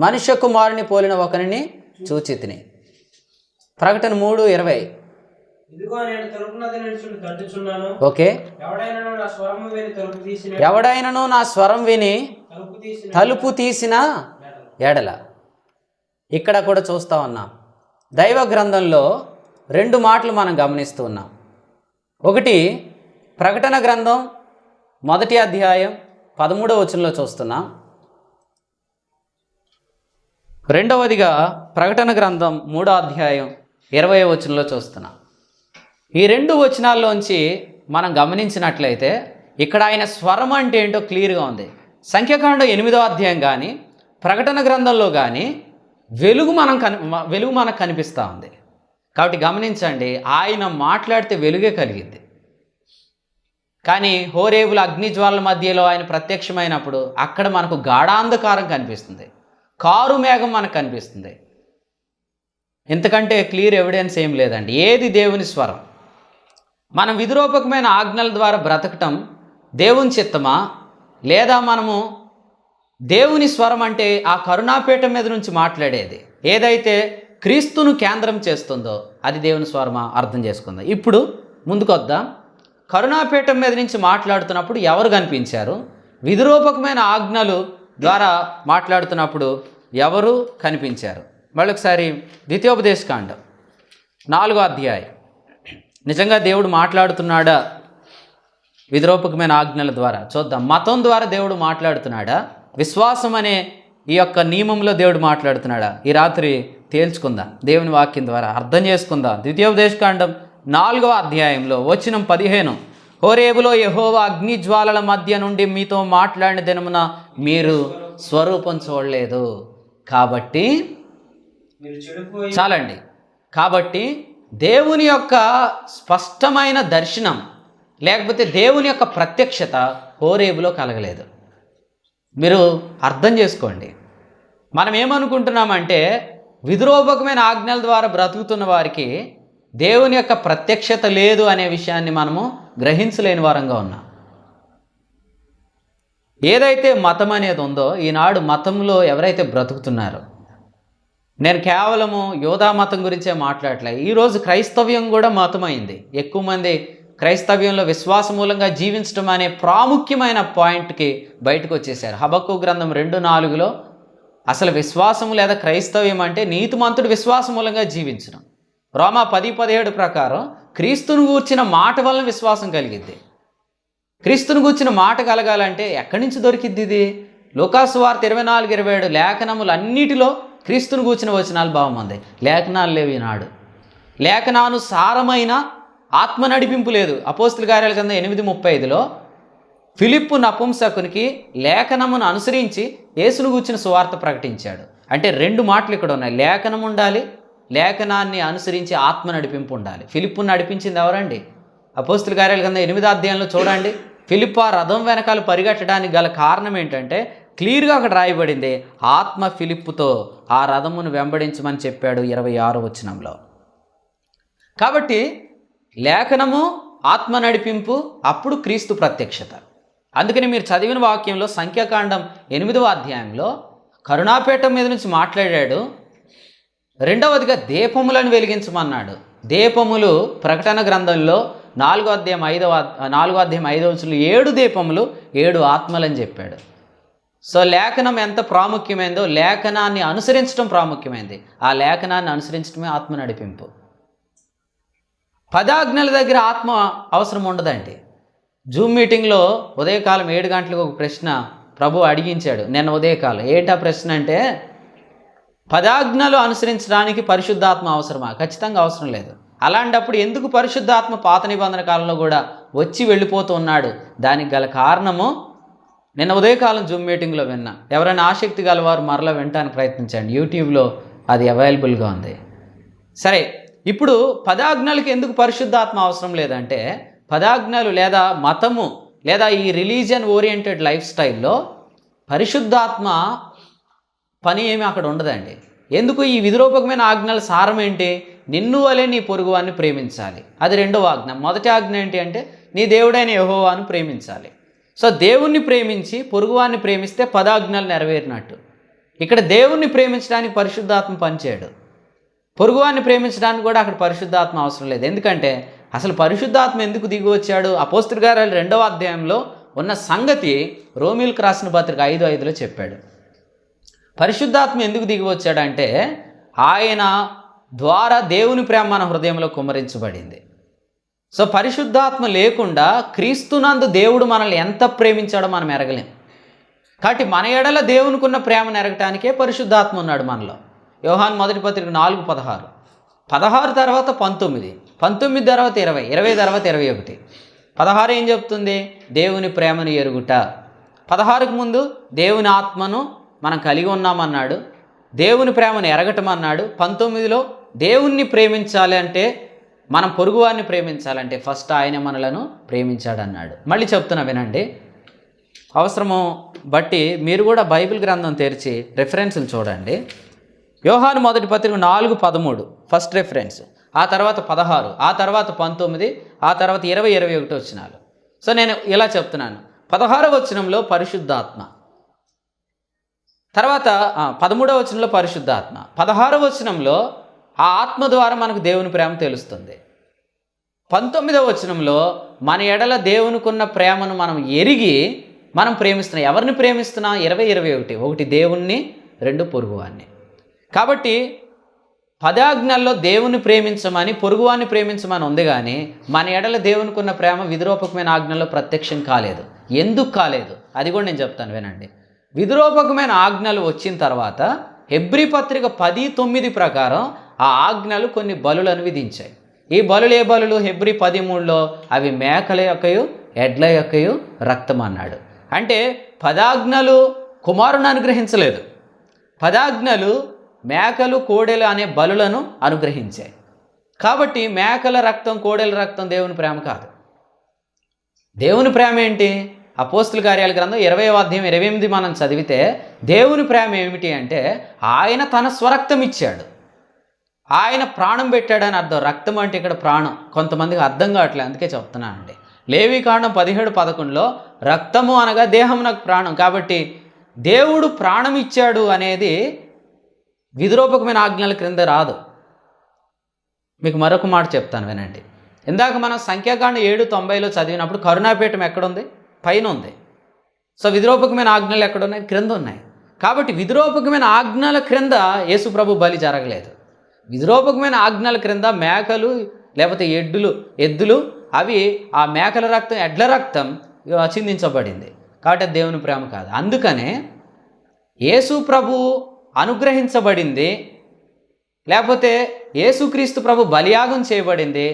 మనుష్య కుమారుని పోలిన ఒకరిని చూచితిని. ప్రకటన 3:20. ఓకే. ఎవడైనను నా స్వరం విని తలుపు తీసిన ఎడల. ఇక్కడ కూడా చూస్తూ ఉన్నాం. దైవ గ్రంథంలో 2 మాటలు మనం గమనిస్తూ ఉన్నాం. ఒకటి ప్రకటన గ్రంథం 1వ అధ్యాయం 13వ వచనంలో చూస్తున్నాం. రెండవదిగా ప్రకటన గ్రంథం 3వ అధ్యాయం 20వ వచనంలో చూస్తున్నాం. ఈ 2 వచనాల్లోంచి మనం గమనించినట్లయితే ఇక్కడ ఆయన స్వరం అంటే ఏంటో క్లియర్గా ఉంది. సంఖ్యాకాండం 8వ అధ్యాయం కానీ ప్రకటన గ్రంథంలో కానీ వెలుగు మనకు కనిపిస్తూ ఉంది. కాబట్టి గమనించండి, ఆయన మాట్లాడితే వెలుగే కలిగింది. కానీ హోరేబుల అగ్నిజ్వాలల మధ్యలో ఆయన ప్రత్యక్షమైనప్పుడు అక్కడ మనకు గాఢాంధకారం కనిపిస్తుంది, కారు మేఘం మనకు కనిపిస్తుంది. ఇంతకంటే క్లియర్ ఎవిడెన్స్ ఏం లేదండి. ఏది దేవుని స్వరం? మనం విధిరూపకమైన ఆజ్ఞల ద్వారా బ్రతకటం దేవుని చిత్తమా, లేదా మనము దేవుని స్వరం అంటే ఆ కరుణాపీఠం మీద నుంచి మాట్లాడేది ఏదైతే క్రీస్తును కేంద్రం చేస్తుందో అది దేవుని స్వరమా అర్థం చేసుకుందాం. ఇప్పుడు ముందుకొద్దాం. కరుణాపీఠం మీద నుంచి మాట్లాడుతున్నప్పుడు ఎవరు కనిపించారు? విధిరూపకమైన ఆజ్ఞలు ద్వారా మాట్లాడుతున్నప్పుడు ఎవరు కనిపించారు? మళ్ళీ ఒకసారి ద్వితీయోపదేశకాండం 4వ అధ్యాయం. నిజంగా దేవుడు మాట్లాడుతున్నాడా విధిరూపకమైన ఆజ్ఞల ద్వారా? చూద్దాం. మతం ద్వారా దేవుడు మాట్లాడుతున్నాడా? విశ్వాసం అనే ఈ యొక్క నియమంలో దేవుడు మాట్లాడుతున్నాడా? ఈ రాత్రి తేల్చుకుందాం. దేవుని వాక్యం ద్వారా అర్థం చేసుకుందాం. ద్వితీయోపదేశకాండం 4వ అధ్యాయంలో వచనం 15, హోరేబులో యెహోవా అగ్నిజ్వాలల మధ్య నుండి మీతో మాట్లాడిన దినమున మీరు స్వరూపం చూడలేదు, కాబట్టి చాలండి. కాబట్టి దేవుని యొక్క స్పష్టమైన దర్శనం లేకపోతే దేవుని యొక్క ప్రత్యక్షత హోరేబులో కలగలేదు. మీరు అర్థం చేసుకోండి. మనం ఏమనుకుంటున్నామంటే విధిరూపకమైన ఆజ్ఞల ద్వారా బ్రతుకుతున్న వారికి దేవుని యొక్క ప్రత్యక్షత లేదు అనే విషయాన్ని మనము గ్రహించలేని వారంగా ఉన్నాం. ఏదైతే మతం అనేది ఉందో, ఈనాడు మతంలో ఎవరైతే బ్రతుకుతున్నారో, నేను కేవలము యోధా మతం గురించే మాట్లాడలే, ఈరోజు క్రైస్తవ్యం కూడా మతం అయింది. ఎక్కువ మంది క్రైస్తవ్యంలో విశ్వాస మూలంగా జీవించడం అనే ప్రాముఖ్యమైన పాయింట్కి బయటకు వచ్చేసారు. హబక్కు గ్రంథం 2:4 అసలు విశ్వాసము లేదా క్రైస్తవ్యం అంటే నీతిమంతుడు విశ్వాస మూలంగా జీవించడం. రోమా 10:17 ప్రకారం క్రీస్తును గూర్చిన మాట వలన విశ్వాసం కలిగిద్ది. క్రీస్తును గూర్చిన మాట కలగాలంటే ఎక్కడి నుంచి దొరికిద్ది ఇది? లూకాసు వార్త 24:27 లేఖనములు అన్నిటిలో క్రీస్తును గూర్చిన వచనాలు బాగుంది. లేఖనాలు లేవు ఈనాడు. లేఖనానుసారమైన ఆత్మ నడిపింపు లేదు. అపోస్తుల కార్యాల కింద 8:35 ఫిలిప్పు నపుంసకునికి లేఖనమును అనుసరించి యేసును గూర్చిన సువార్త ప్రకటించాడు. అంటే 2 మాటలు ఇక్కడ ఉన్నాయి. లేఖనం ఉండాలి, లేఖనాన్ని అనుసరించి ఆత్మ నడిపింపు ఉండాలి. ఫిలిప్పును నడిపించింది ఎవరండి? అపోస్తుల కార్యాల కింద 8వ అధ్యాయంలో చూడండి. ఫిలిప్పు ఆ రథం వెనకాల పరిగెట్టడానికి గల కారణం ఏంటంటే క్లియర్గా అక్కడ రాయబడింది, ఆత్మ ఫిలిప్పుతో ఆ రథమును వెంబడించమని చెప్పాడు 26వ వచనంలో. కాబట్టి లేఖనము, ఆత్మ నడిపింపు, అప్పుడు క్రీస్తు ప్రత్యక్షత. అందుకని మీరు చదివిన వాక్యంలో సంఖ్యాకాండం 8వ అధ్యాయంలో కరుణాపీఠం మీద నుంచి మాట్లాడాడు. రెండవదిగా దీపములను వెలిగించమన్నాడు. దీపములు ప్రకటన గ్రంథంలో 4వ అధ్యాయం 5వ వచనంలో 7 దీపములు 7 ఆత్మలని చెప్పాడు. సో లేఖనం ఎంత ప్రాముఖ్యమైందో లేఖనాన్ని అనుసరించడం ప్రాముఖ్యమైంది. ఆ లేఖనాన్ని అనుసరించడమే ఆత్మ నడిపింపు. 10 ఆజ్ఞల దగ్గర ఆత్మ అవసరం ఉండదండి. జూమ్ మీటింగ్లో ఉదయకాలం 7 గంటలకు ఒక ప్రశ్న ప్రభు అడిగించాడు నిన్న ఉదయకాలం. ఏంటా ప్రశ్న అంటే 10 ఆజ్ఞలు అనుసరించడానికి పరిశుద్ధాత్మ అవసరమా? ఖచ్చితంగా అవసరం లేదు. అలాంటప్పుడు ఎందుకు పరిశుద్ధాత్మ పాత నిబంధన కాలంలో కూడా వచ్చి వెళ్ళిపోతూ ఉన్నాడు? దానికి గల కారణము నిన్న ఉదయకాలం జూమ్ మీటింగ్లో విన్నా. ఎవరైనా ఆసక్తి గలవారు మరలా వినటానికి ప్రయత్నించండి. యూట్యూబ్లో అది అవైలబుల్గా ఉంది. సరే, ఇప్పుడు 10 ఆజ్ఞలకి ఎందుకు పరిశుద్ధాత్మ అవసరం లేదంటే 10 ఆజ్ఞలు లేదా మతము లేదా ఈ రిలీజియన్ ఓరియంటెడ్ లైఫ్ స్టైల్లో పరిశుద్ధాత్మ పని ఏమి అక్కడ ఉండదండి. ఎందుకు? ఈ విధిరూపకమైన ఆజ్ఞల సారం ఏంటి? నిన్ను వలె నీ పొరుగువాన్ని ప్రేమించాలి. అది 2వ ఆజ్ఞ. మొదటి ఆజ్ఞ ఏంటి అంటే నీ దేవుడైన యెహోవాను ప్రేమించాలి. సో దేవుణ్ణి ప్రేమించి పొరుగువాన్ని ప్రేమిస్తే 10 ఆజ్ఞలు నెరవేరినట్టు. ఇక్కడ దేవుణ్ణి ప్రేమించడానికి పరిశుద్ధాత్మ పనిచేయడు. పొరుగువాన్ని ప్రేమించడానికి కూడా అక్కడ పరిశుద్ధాత్మ అవసరం లేదు. ఎందుకంటే అసలు పరిశుద్ధాత్మ ఎందుకు దిగి వచ్చాడు? అపోస్తలుల కార్యాలు 2వ అధ్యాయంలో ఉన్న సంగతి రోమీయులకు రాసిన పత్రిక 5:5 చెప్పాడు. పరిశుద్ధాత్మ ఎందుకు దిగి వచ్చాడంటే ఆయన ద్వారా దేవుని ప్రేమ మన హృదయంలో కుమ్మరించబడింది. సో పరిశుద్ధాత్మ లేకుండా క్రీస్తునందు దేవుడు మనల్ని ఎంత ప్రేమించాడో మనం ఎరగలేం. కాబట్టి మన ఎడల దేవునికున్న ప్రేమను ఎరగటానికే పరిశుద్ధాత్మ ఉన్నాడు మనలో. యోహాను మొదటి పత్రిక 4:16, 16 తర్వాత 19, 19 తర్వాత 20, 20 తర్వాత 21. 16 ఏం చెప్తుంది? దేవుని ప్రేమను ఎరుగుట. 16కు ముందు దేవుని ఆత్మను మనం కలిగి ఉన్నామన్నాడు, దేవుని ప్రేమను ఎరగటం అన్నాడు. 19లో దేవుణ్ణి ప్రేమించాలి అంటే మనం పొరుగువారిని ప్రేమించాలంటే ఫస్ట్ ఆయన మనలను ప్రేమించాడన్నాడు. మళ్ళీ చెప్తున్నా వినండి. అవసరము బట్టి మీరు కూడా బైబిల్ గ్రంథం తెరిచి రెఫరెన్సులు చూడండి. యోహాను మొదటి పత్రిక 4:13 ఫస్ట్ రెఫరెన్స్, ఆ తర్వాత 16, ఆ తర్వాత 19, ఆ తర్వాత 20, 21 వచనాలు. సో నేను ఇలా చెప్తున్నాను. 16వ వచనంలో పరిశుద్ధాత్మ, తర్వాత 13వ వచనంలో పరిశుద్ధాత్మ, 16వ వచనంలో ఆ ఆత్మ ద్వారా మనకు దేవుని ప్రేమ తెలుస్తుంది. 19వ వచనంలో మన ఎడల దేవునికున్న ప్రేమను మనం ఎరిగి మనం ప్రేమిస్తున్నాం. ఎవరిని ప్రేమిస్తున్నాం? 20, 21. ఒకటి దేవుణ్ణి, 2 పొరుగువాన్ని. కాబట్టి 10 ఆజ్ఞల్లో దేవుని ప్రేమించమని పొరుగువాన్ని ప్రేమించమని ఉంది, కానీ మన ఎడల దేవునికున్న ప్రేమ విధిరూపకమైన ఆజ్ఞల్లో ప్రత్యక్షం కాలేదు. ఎందుకు కాలేదు అది కూడా నేను చెప్తాను వినండి. విధిరూపకమైన ఆజ్ఞలు వచ్చిన తర్వాత హెబ్రీ పత్రిక 10:9 ప్రకారం ఆ ఆజ్ఞలు కొన్ని బలులను విధించాయి. ఈ బలులు ఏ బలులు? హెబ్రీ 13లో అవి మేకల యొక్కయు ఎడ్ల యొక్కయు రక్తం అన్నాడు. అంటే 10 ఆజ్ఞలు కుమారుని అనుగ్రహించలేదు. 10 ఆజ్ఞలు మేకలు కోడెలు అనే బలులను అనుగ్రహించాయి. కాబట్టి మేకల రక్తం, కోడెల రక్తం దేవుని ప్రేమ కాదు. దేవుని ప్రేమ ఏంటి? అపోస్తుల కార్యాల గ్రంథం 20వ అధ్యాయం 28 మనం చదివితే దేవుని ప్రేమ ఏమిటి అంటే ఆయన తన స్వరక్తం ఇచ్చాడు, ఆయన ప్రాణం పెట్టాడని అర్థం. రక్తం అంటే ఇక్కడ ప్రాణం. కొంతమందికి అర్థం కావట్లేదు, అందుకే చెప్తున్నానండి. లేవికాండం 17:11లో రక్తము అనగా దేహం నాకు ప్రాణం. కాబట్టి దేవుడు ప్రాణం ఇచ్చాడు అనేది విధిరూపకమైన ఆజ్ఞల క్రింద రాదు. మీకు మరొక మాట చెప్తాను వినండి. ఇందాక మనం సంఖ్యాకాండం 7:90లో చదివినప్పుడు కరుణాపీఠం ఎక్కడుంది? పైన ఉంది. సో విధిరూపకమైన ఆజ్ఞలు ఎక్కడున్నాయి? క్రింద ఉన్నాయి. కాబట్టి విధిరూపకమైన ఆజ్ఞల క్రింద యేసు ప్రభు బలి జరగలేదు. విధిరూపకమైన ఆజ్ఞల క్రింద మేకలు లేకపోతే ఎద్దులు అవి ఆ మేకల రక్తం, ఎడ్ల రక్తం చిందించబడింది. కాబట్టి అది దేవుని ప్రేమ కాదు. అందుకనే యేసు ప్రభు అనుగ్రహించబడింది, లేకపోతే యేసుక్రీస్తు ప్రభు బలియాగం చేయబడింది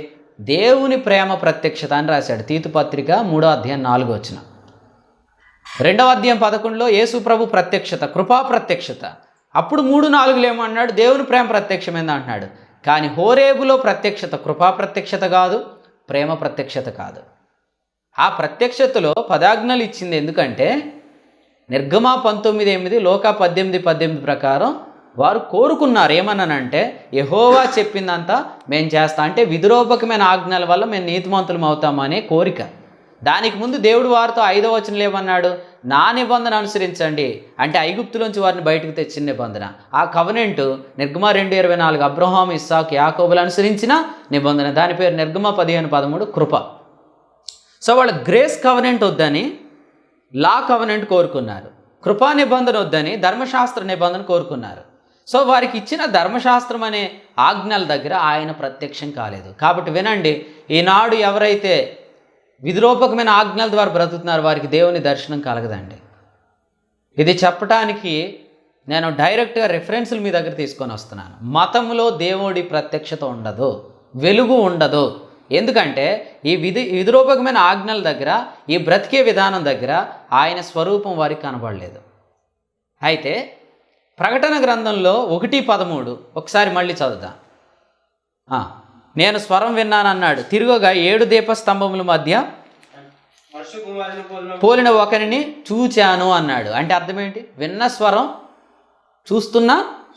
దేవుని ప్రేమ ప్రత్యక్షత అని రాశాడు. తీతు పత్రిక 3వ అధ్యాయం 4వ వచనం. 2వ అధ్యాయం 11లో యేసు ప్రభు ప్రత్యక్షత, కృపా ప్రత్యక్షత. అప్పుడు 3:4లో ఏమన్నాడు? దేవుని ప్రేమ ప్రత్యక్షమైంది అంటున్నాడు. కానీ హోరేబులో ప్రత్యక్షత కృపా ప్రత్యక్షత కాదు, ప్రేమ ప్రత్యక్షత కాదు. ఆ ప్రత్యక్షతలో 10 ఆజ్ఞలు ఇచ్చింది. ఎందుకంటే నిర్గమ 19:8, లోకా 18:18 ప్రకారం వారు కోరుకున్నారు. ఏమన్నానంటే యెహోవా చెప్పిందంతా మేము చేస్తాం. అంటే విధిరూపకమైన ఆజ్ఞల వల్ల మేము నీతిమంతులం అవుతామనే కోరిక. దానికి ముందు దేవుడు వారితో 5వ వచనంలో ఏమన్నాడు? నా నిబంధన అనుసరించండి, అంటే ఐగుప్తులోంచి వారిని బయటకు తెచ్చిన నిబంధన. ఆ కవనెంట్ నిర్గమ 2:24 అబ్రహాము, ఇస్సాకు, యాకోబులు అనుసరించిన నిబంధన. దాని పేరు నిర్గమ 15:13 కృప. సో వాళ్ళు గ్రేస్ కవనెంట్ వద్దని లా కవనెంట్ కోరుకున్నారు, కృపా నిబంధన వద్దని ధర్మశాస్త్ర నిబంధన కోరుకున్నారు. సో వారికి ఇచ్చిన ధర్మశాస్త్రం అనే ఆజ్ఞల దగ్గర ఆయన ప్రత్యక్షం కాలేదు. కాబట్టి వినండి, ఈనాడు ఎవరైతే విధిరూపకమైన ఆజ్ఞల ద్వారా బ్రతుకుతున్నారు వారికి దేవుని దర్శనం కలగదండి. ఇది చెప్పడానికి నేను డైరెక్ట్గా రెఫరెన్సులు మీ దగ్గర తీసుకొని వస్తున్నాను. మతంలో దేవుడి ప్రత్యక్షత ఉండదు, వెలుగు ఉండదు. ఎందుకంటే ఈ విధిరూపకమైన ఆజ్ఞల దగ్గర, ఈ బ్రతికే విధానం దగ్గర ఆయన స్వరూపం వారికి కనబడలేదు. అయితే ప్రకటన గ్రంథంలో 1:13 ఒకసారి మళ్ళీ చదువుదాం. నేను స్వరం విన్నానన్నాడు, తిరుగగా 7 దీపస్తంభముల మధ్య పోలిన ఒకరిని చూచాను అన్నాడు. అంటే అర్థం ఏంటి? విన్న స్వరం, చూస్తున్న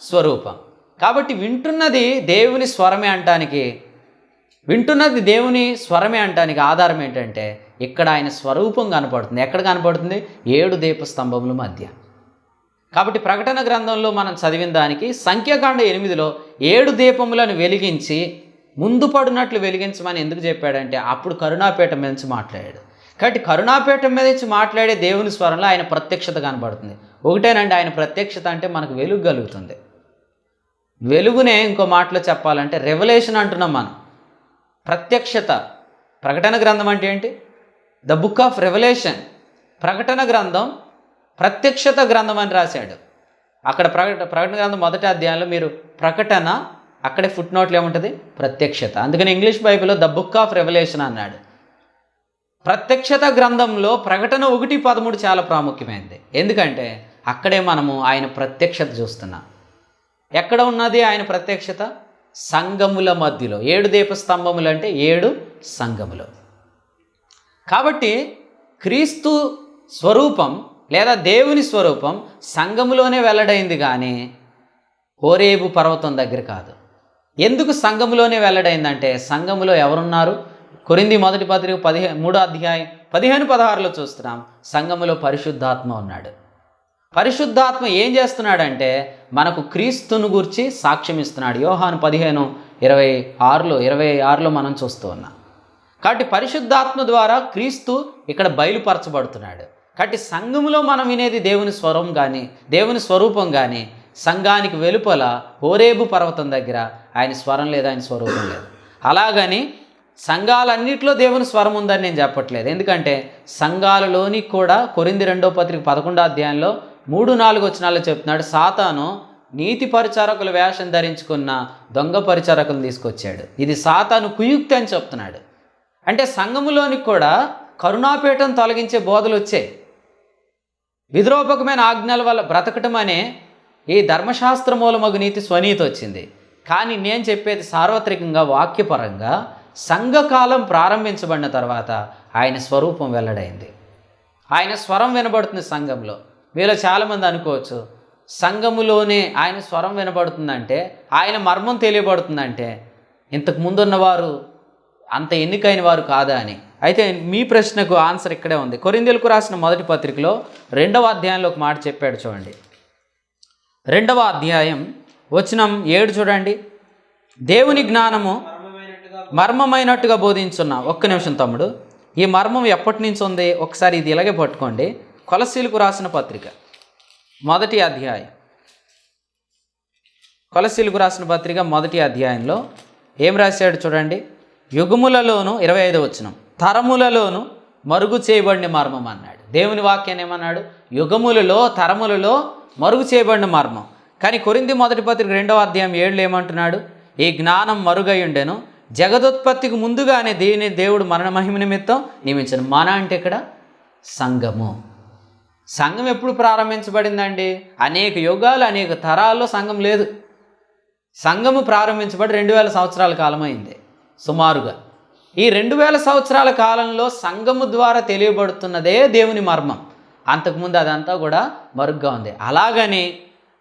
స్వరూపం. కాబట్టి వింటున్నది దేవుని స్వరమే అంటానికి, వింటున్నది దేవుని స్వరమే అంటానికి ఆధారం ఏంటంటే ఇక్కడ ఆయన స్వరూపం కనపడుతుంది. ఎక్కడ కనపడుతుంది? 7 దీపస్తంభముల మధ్య. కాబట్టి ప్రకటన గ్రంథంలో మనం చదివిన దానికి సంఖ్యాకాండ 8లో 7 దీపములను వెలిగించి ముందు పడినట్లు వెలిగించమని ఎందుకు చెప్పాడంటే అప్పుడు కరుణాపీఠం మీద నుంచి మాట్లాడాడు. కాబట్టి కరుణాపీఠం మీద నుంచి మాట్లాడే దేవుని స్వరంలో ఆయన ప్రత్యక్షత కనబడుతుంది. ఒకటేనండి, ఆయన ప్రత్యక్షత అంటే మనకు వెలుగు కలుగుతుంది. వెలుగునే ఇంకో మాటలో చెప్పాలంటే రెవల్యూషన్ అంటున్నాం మనం. ప్రత్యక్షత. ప్రకటన గ్రంథం అంటే ఏంటి? The book of revolution. ప్రకటన గ్రంథం ప్రత్యక్షత గ్రంథం అని రాశాడు. అక్కడ ప్రకటన గ్రంథం 1వ అధ్యాయంలో మీరు ప్రకటన, అక్కడే ఫుట్ నోట్లు ఏముంటుంది? ప్రత్యక్షత. అందుకని ఇంగ్లీష్ బైబిల్లో ద బుక్ ఆఫ్ రెవల్యూషన్ అన్నాడు. ప్రత్యక్షత గ్రంథంలో ప్రకటన 1:13 చాలా ప్రాముఖ్యమైనది. ఎందుకంటే అక్కడే మనము ఆయన ప్రత్యక్షత చూస్తున్నాం. ఎక్కడ ఉన్నది ఆయన ప్రత్యక్షత? సంఘముల మధ్యలో. 7 దీపస్తంభములు అంటే 7 సంఘములు. కాబట్టి క్రీస్తు స్వరూపం లేదా దేవుని స్వరూపం సంఘములోనే వెల్లడైంది కానీ హోరేబు పర్వతం దగ్గర కాదు. ఎందుకు సంఘములోనే వెల్లడైందంటే సంఘములో ఎవరున్నారు? కొరింథీ మొదటి పత్రిక 3వ అధ్యాయం 15-16లో చూస్తున్నాం. సంఘములో పరిశుద్ధాత్మ ఉన్నాడు. పరిశుద్ధాత్మ ఏం చేస్తున్నాడంటే మనకు క్రీస్తును గురించి సాక్ష్యం ఇస్తున్నాడు. యోహాను 15:26లో మనం చూస్తూ ఉన్నాం. కాబట్టి పరిశుద్ధాత్మ ద్వారా క్రీస్తు ఇక్కడ బయలుపరచబడుతున్నాడు. కాబట్టి సంఘములో మనం వినేది దేవుని స్వరం కానీ, దేవుని స్వరూపం కానీ, సంఘానికి వెలుపల హోరేబు పర్వతం దగ్గర ఆయన స్వరం లేదు, ఆయన స్వరూపం లేదు. అలాగని సంఘాలన్నింటిలో దేవుని స్వరం ఉందని నేను చెప్పట్లేదు. ఎందుకంటే సంఘాలలోని కూడా కొరింథీ 2వ పత్రిక 11వ అధ్యాయంలో 3-4 వచనాల్లో చెప్తున్నాడు, సాతాను నీతి పరిచారకుల వేషం ధరించుకున్న దొంగ పరిచారకులను తీసుకొచ్చాడు. ఇది సాతాను కుయుక్తి అని చెప్తున్నాడు. అంటే సంఘములోనికి కూడా కరుణాపీఠం తొలగించే బోధలు వచ్చాయి. విధిరూపకమైన ఆజ్ఞల వల్ల బ్రతకటం అనే ఈ ధర్మశాస్త్ర మూలమగు నీతి స్వనీతి వచ్చింది. కానీ నేను చెప్పేది సార్వత్రికంగా వాక్యపరంగా సంఘకాలం ప్రారంభించబడిన తర్వాత ఆయన స్వరూపం వెల్లడైంది. ఆయన స్వరం వినబడుతుంది సంఘంలో. మీలో చాలామంది అనుకోవచ్చు, సంఘములోనే ఆయన స్వరం వినబడుతుందంటే, ఆయన మర్మం తెలియబడుతుందంటే ఇంతకు ముందున్నవారు అంత ఎన్నికైన వారు కాదా అని. అయితే మీ ప్రశ్నకు ఆన్సర్ ఇక్కడే ఉంది. కొరింథీయులకు రాసిన మొదటి పత్రికలో 2వ అధ్యాయంలో ఒక మాట చెప్పాడు చూడండి. 2వ అధ్యాయం వచనం 7 చూడండి. దేవుని జ్ఞానము మర్మమైనట్టుగా బోధించున్నా. ఒక్క నిమిషం తమ్ముడు, ఈ మర్మం ఎప్పటి నుంచి ఉంది ఒకసారి ఇది ఇలాగే పట్టుకోండి. కొలస్సీలకు రాసిన పత్రిక మొదటి అధ్యాయం, కొలస్సీలకు రాసిన పత్రిక మొదటి అధ్యాయంలో ఏం రాశాడు చూడండి. యుగములలోను 25వ వచనం, తరములలోను మరుగు చేయబడిన మర్మం అన్నాడు. దేవుని వాక్యాన్ని ఏమన్నాడు? యుగములలో, తరములలో మరుగు చేయబడిన మర్మం. కానీ కొరింథీ మొదటి పత్రిక 2వ అధ్యాయం 7లో ఏమంటున్నాడు? ఈ జ్ఞానం మరుగై ఉండెను, జగదుత్పత్తికి ముందుగానే దేవుడు మరణ మహిమ నిమిత్తం నియమించను. మన అంటే ఇక్కడ సంఘము. సంఘం ఎప్పుడు ప్రారంభించబడిందండి? అనేక యుగాలు, అనేక తరాల్లో సంఘం లేదు. సంఘము ప్రారంభించబడి 2000 సంవత్సరాల కాలమైంది సుమారుగా. ఈ 2000 సంవత్సరాల కాలంలో సంఘము ద్వారా తెలియబడుతున్నదే దేవుని మర్మం. అంతకుముందు అదంతా కూడా మరుగ్గా ఉంది. అలాగని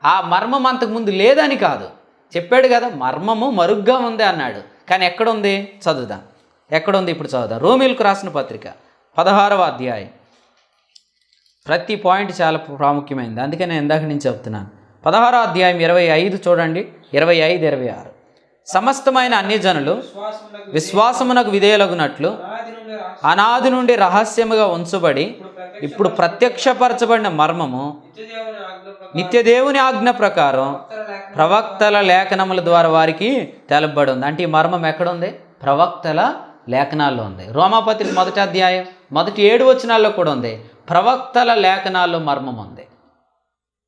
ఆ మర్మం అంతకుముందు లేదని కాదు, చెప్పాడు కదా, మర్మము మరుగ్గా ఉంది అన్నాడు. కానీ ఎక్కడుంది? చదువుదాం. ఎక్కడుంది ఇప్పుడు చదువుదాం. రోమీయులకు రాసిన పత్రిక 16వ అధ్యాయం. ప్రతి పాయింట్ చాలా ప్రాముఖ్యమైనది, అందుకే నేను ఇందాక నుంచి చెప్తున్నాను. 16వ అధ్యాయం 25 చూడండి, 25, 26. సమస్తమైన అన్యజనులు విశ్వాసమునకు విధేయులగునట్లు అనాది నుండి రహస్యముగా ఉంచబడి ఇప్పుడు ప్రత్యక్షపరచబడిన మర్మము నిత్యదేవుని ఆజ్ఞ ప్రకారం ప్రవక్తల లేఖనముల ద్వారా వారికి తెలుపబడి ఉంది. అంటే ఈ మర్మం ఎక్కడుంది? ప్రవక్తల లేఖనాల్లో ఉంది. రోమాపత్రిక మొదటి అధ్యాయం మొదటి 7 వచనాల్లో కూడా ఉంది. ప్రవక్తల లేఖనాల్లో మర్మం ఉంది.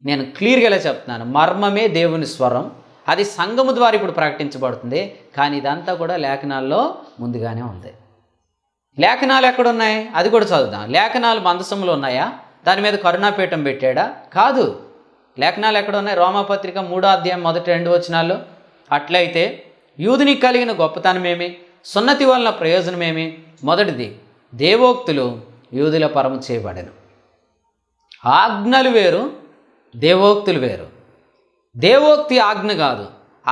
నేను క్లియర్గా ఇలా చెప్తున్నాను, మర్మమే దేవుని స్వరం. అది సంఘము ద్వారా ఇప్పుడు ప్రకటించబడుతుంది. కానీ ఇదంతా కూడా లేఖనాల్లో ముందుగానే ఉంది. లేఖనాలు ఎక్కడున్నాయి? అది కూడా చదువుదాం. లేఖనాలు మందసంలో ఉన్నాయా? దాని మీద కరుణాపీఠం పెట్టాడా? కాదు. లేఖనాలు ఎక్కడ ఉన్నాయి? రోమాపత్రిక 3వ అధ్యాయం మొదటి 2 వచనాల్లో. అట్లయితే యూదునికి కలిగిన గొప్పతనమేమి, సున్నతి వలన ప్రయోజనమేమి? మొదటిది, దేవోక్తులు యూదుల పరము చేయబడెను. ఆజ్ఞలు వేరు, దేవోక్తులు వేరు. దేవోక్తి ఆజ్ఞ కాదు.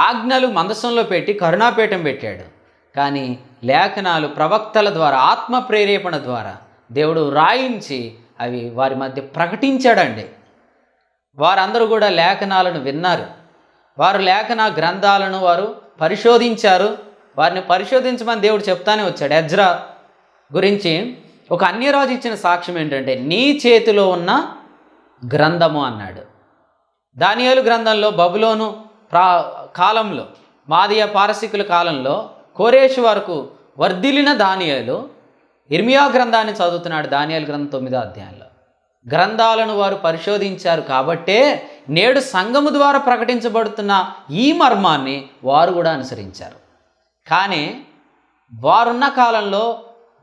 ఆజ్ఞలు మందసంలో పెట్టి కరుణాపీఠం పెట్టాడు. కానీ లేఖనాలు ప్రవక్తల ద్వారా, ఆత్మ ప్రేరేపణ ద్వారా దేవుడు రాయించి అవి వారి మధ్య ప్రకటించాడండి. వారందరూ కూడా లేఖనాలను విన్నారు. వారు లేఖన గ్రంథాలను వారు పరిశోధించారు. వారిని పరిశోధించమని దేవుడు చెప్తానే వచ్చాడు. ఎజ్రా గురించి ఒక అన్యరాజు ఇచ్చిన సాక్ష్యం ఏంటంటే, నీ చేతిలో ఉన్న గ్రంథము అన్నాడు. దానియేలు గ్రంథంలో బబులోను కాలంలో, మాదియా పారసీకుల కాలంలో కోరేషు వరకు వర్ధిల్లిన దానియేలు ఇర్మియా గ్రంథాన్ని చదువుతున్నాడు. దానియేలు గ్రంథం 9వ అధ్యాయంలో. గ్రంథాలను వారు పరిశోధించారు కాబట్టే నేడు సంఘము ద్వారా ప్రకటించబడుతున్న ఈ మర్మాన్ని వారు కూడా అనుసరించారు. కానీ వారున్న కాలంలో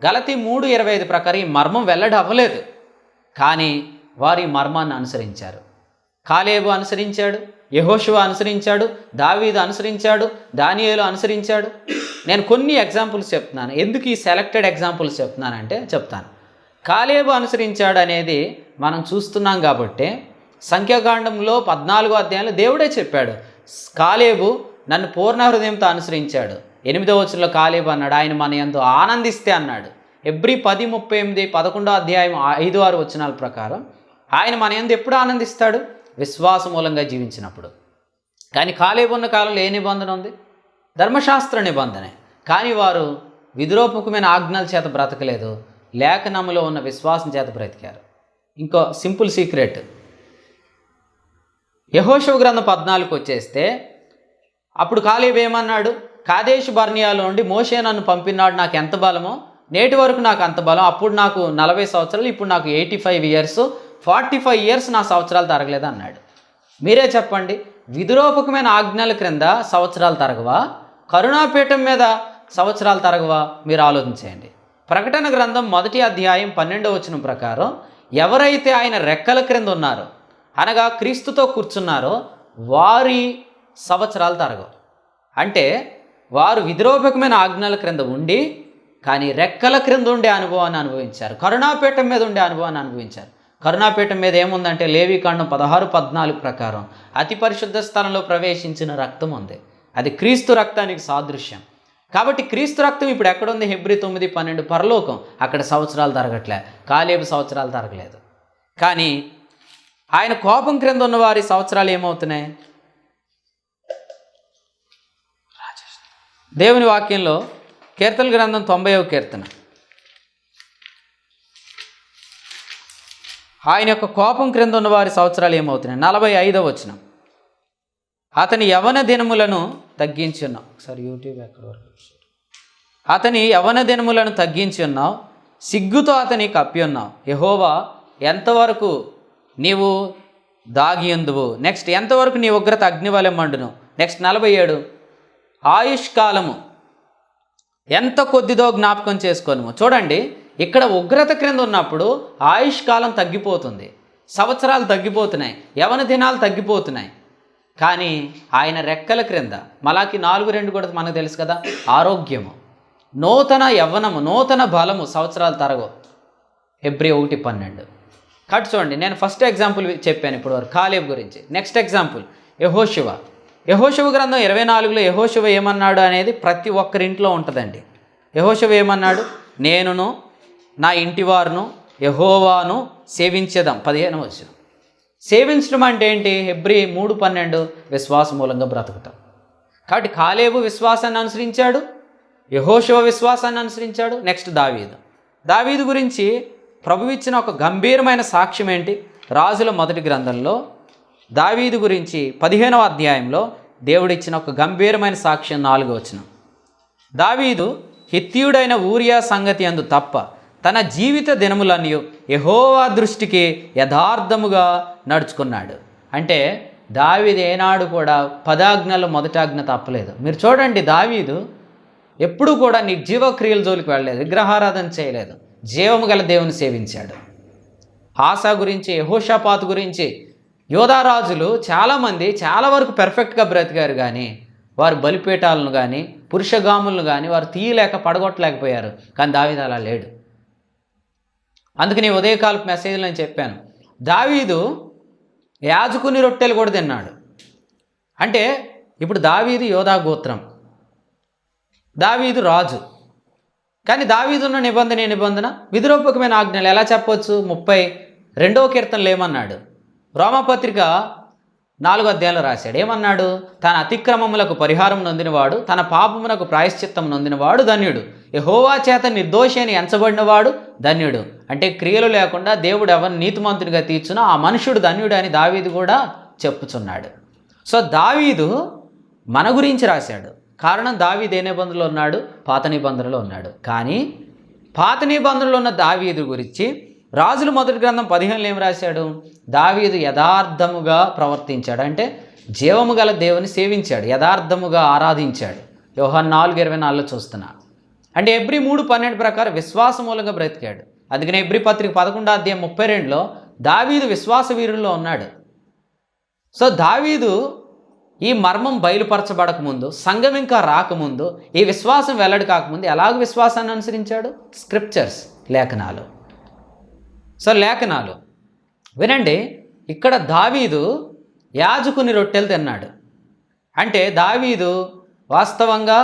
గలతీ 3:25 ప్రకారం ఈ మర్మం వెల్లడి అవ్వలేదు. కానీ వారు ఈ మర్మాన్ని అనుసరించారు. కాలేబు అనుసరించాడు, యెహోషువ అనుసరించాడు, దావీదు అనుసరించాడు, దానియేలు అనుసరించాడు. నేను కొన్ని ఎగ్జాంపుల్స్ చెప్తున్నాను. ఎందుకు ఈ సెలెక్టెడ్ ఎగ్జాంపుల్స్ చెప్తున్నానంటే చెప్తాను. కాలేబు అనుసరించాడు అనేది మనం చూస్తున్నాం కాబట్టి సంఖ్యాకాండంలో 14వ అధ్యాయంలో దేవుడే చెప్పాడు, కాలేబు నన్ను పూర్ణ హృదయంతో అనుసరించాడు. 8వ వచనంలో కాలేబు అన్నాడు, ఆయన మన యందు ఆనందిస్తే అన్నాడు. ఎబ్రీ 10:38, 11వ అధ్యాయం 5-6 వచనాల ప్రకారం ఆయన మన యందు ఎప్పుడు ఆనందిస్తాడు? విశ్వాస మూలంగా జీవించినప్పుడు. కానీ కాలేబు ఉన్న కాలంలో ఏ నిబంధన ఉంది? ధర్మశాస్త్ర నిబంధనే. కానీ వారు విధిరూపకమైన ఆజ్ఞల చేత బ్రతకలేదు, లేఖనములో ఉన్న విశ్వాసం చేత బ్రతికారు. ఇంకో సింపుల్ సీక్రెట్, యెహోషువ గ్రంథం 14కు వచ్చేస్తే అప్పుడు కాలేబు ఏమన్నాడు? కాదేషు బర్నియాలో నుండి మోషే నన్ను పంపినాడు, నాకు ఎంత బలమో నేటి వరకు నాకు అంత బలం. అప్పుడు నాకు 40 సంవత్సరాలు, ఇప్పుడు నాకు 85 ఇయర్స్, 45 ఇయర్స్ నా సంవత్సరాలు తరగలేదు అన్నాడు. మీరే చెప్పండి, విధిరూపకమైన ఆజ్ఞల క్రింద సంవత్సరాలు తరగవా? కరుణాపీఠం మీద సంవత్సరాలు తరగవా? మీరు ఆలోచించేయండి. ప్రకటన గ్రంథం 1వ అధ్యాయం 12వ వచనం ప్రకారం ఎవరైతే ఆయన రెక్కల క్రింద ఉన్నారో, అనగా క్రీస్తుతో కూర్చున్నారో, వారి సంవత్సరాలు తరగవు. అంటే వారు విద్రోపకమైన ఆజ్ఞల క్రింద ఉండి కానీ రెక్కల క్రింద ఉండే అనుభవాన్ని అనుభవించారు. కరుణాపీఠం మీద ఉండే అనుభవాన్ని అనుభవించారు. కరుణాపీఠం మీద ఏముందంటే లేవీకాండం 16:14 ప్రకారం అతి పరిశుద్ధ స్థలంలో ప్రవేశించిన రక్తం ఉంది. అది క్రీస్తు రక్తానికి సాదృశ్యం. కాబట్టి క్రీస్తు రక్తం ఇప్పుడు ఎక్కడుంది? హెబ్రీ 9:12 పరలోకం. అక్కడ సంవత్సరాలు తరగట్లే, కాలేబు సంవత్సరాలు తరగలేదు. కానీ ఆయన కోపం క్రింద ఉన్న వారి సంవత్సరాలు ఏమవుతున్నాయి? దేవుని వాక్యంలో కీర్తన గ్రంథం 90వ కీర్తన, ఆయన యొక్క కోపం క్రింద ఉన్న వారి సంవత్సరాలు ఏమవుతున్నాయి? 45వ వచనం. అతని యవన దినములను తగ్గించి ఉన్నావు. ఒకసారి యూట్యూబ్ ఎక్కడి వరకు? అతని యవన దినములను తగ్గించి ఉన్నావు, సిగ్గుతో అతని కప్పి ఉన్నావు. యెహోవా ఎంతవరకు నీవు దాగి ఉందువు? నెక్స్ట్, ఎంతవరకు నీ ఉగ్రత అగ్నివలె మండును? నెక్స్ట్ 47, ఆయుష్కాలము ఎంత కొద్దిదో జ్ఞాపకం చేసుకోను. చూడండి, ఇక్కడ ఉగ్రత క్రింద ఉన్నప్పుడు ఆయుష్కాలం తగ్గిపోతుంది, సంవత్సరాలు తగ్గిపోతున్నాయి, యవన దినాలు తగ్గిపోతున్నాయి. కానీ ఆయన రెక్కల క్రింద మలాకి 4:2 కూడా మనకు తెలుసు కదా, ఆరోగ్యము, నూతన యవ్వనము, నూతన బలము, సంవత్సరాలు తరగవు. హెబ్రీ 1:12. కాబట్టి చూడండి, నేను ఫస్ట్ ఎగ్జాంపుల్ చెప్పాను ఇప్పటివరకు కాలేబు గురించి. నెక్స్ట్ ఎగ్జాంపుల్ యెహోషువ. యెహోషువ గ్రంథం 24లో యెహోషువ ఏమన్నాడు అనేది ప్రతి ఒక్కరింట్లో ఉంటుందండి. యెహోషువ ఏమన్నాడు? నేనును నా ఇంటివారును యెహోవాను సేవించేదాం. 15వ వచనం. సేవించడం అంటే ఏంటి? హెబ్రీ 3:12 విశ్వాస మూలంగా బ్రతుకుతాం. కాబట్టి కాలేబు విశ్వాసాన్ని అనుసరించాడు, యెహోషువ విశ్వాసాన్ని అనుసరించాడు. నెక్స్ట్ దావీదు గురించి ప్రభు ఇచ్చిన ఒక గంభీరమైన సాక్ష్యం ఏంటి? రాజుల మొదటి గ్రంథంలో దావీదు గురించి 15వ అధ్యాయంలో దేవుడిచ్చిన ఒక గంభీరమైన సాక్ష్యం 4వ వచనం. దావీదు హిత్తీయుడైన ఊరియా సంగతి అందు తప్ప తన జీవిత దినములన్నీ యెహోవా దృష్టికి యథార్థముగా నడుచుకున్నాడు. అంటే దావీదు ఏనాడు కూడా 10 ఆజ్ఞల్లో మొదటి ఆజ్ఞ తప్పలేదు. మీరు చూడండి, దావీదు ఎప్పుడూ కూడా నిర్జీవ క్రియల జోలికి వెళ్ళలేదు, విగ్రహారాధన చేయలేదు, జీవము గల దేవుని సేవించాడు. ఆసా గురించి, యెహోషాపాతు గురించి, యోధారాజులు చాలామంది చాలా వరకు పెర్ఫెక్ట్గా బ్రతికారు. కానీ వారు బలిపీఠాలను కానీ పురుషగాములను కానీ వారు తీయలేక పడగొట్టలేకపోయారు. కానీ దావీదు అలా లేడు. అందుకని ఉదయకాలపు మెసేజ్లో నేను చెప్పాను, దావీదు యాజకుని రొట్టెలు కూడా తిన్నాడు. అంటే ఇప్పుడు దావీదు యోధా గోత్రం, దావీదు రాజు. కానీ దావీదున్న నిబంధన విధిరూపకమైన ఆజ్ఞలు ఎలా చెప్పవచ్చు? 32వ కీర్తనలు ఏమన్నాడు? రోమపత్రిక 4వ అధ్యాయంలో రాశాడు. ఏమన్నాడు? తన అతిక్రమములకు పరిహారం నొందినవాడు, తన పాపమునకు ప్రాయశ్చిత్తం నొందినవాడు ధన్యుడు, యెహోవా చేత నిర్దోషి అని ఎంచబడినవాడు ధన్యుడు. అంటే క్రియలు లేకుండా దేవుడు ఎవరిని నీతిమంతునిగా తీర్చునో ఆ మనుషుడు ధన్యుడు అని దావీదు కూడా చెప్పుచున్నాడు. సో దావీదు మన గురించి రాశాడు. కారణం దావీదు ఏ నిబంధనలో ఉన్నాడు? పాత నిబంధనలో ఉన్నాడు. కానీ పాత నిబంధనలో ఉన్న దావీదు గురించి రాజుల మొదటి గ్రంథం 15లో ఏం రాశాడు? దావీదు యథార్థముగా ప్రవర్తించాడు. అంటే జీవము గల దేవుని సేవించాడు, యథార్థముగా ఆరాధించాడు. యోహాను 4:24లో చూస్తున్నా. అంటే హెబ్రీ 3:12 ప్రకారం విశ్వాస మూలంగా బ్రతికాడు. అందుకని హెబ్రీ పత్రిక 11వ అధ్యాయం 32లో దావీదు విశ్వాస వీరుల్లో ఉన్నాడు. సో దావీదు ఈ మర్మం బయలుపరచబడకముందు, సంఘం ఇంకా రాకముందు, ఈ విశ్వాసం వెల్లడి కాకముందు ఎలాగ విశ్వాసాన్ని అనుసరించాడు? స్క్రిప్చర్స్, లేఖనాలు. సో లేఖనాలు వినండి, ఇక్కడ దావీదు యాజకుని రొట్టెలు తిన్నాడు. అంటే దావీదు వాస్తవంగా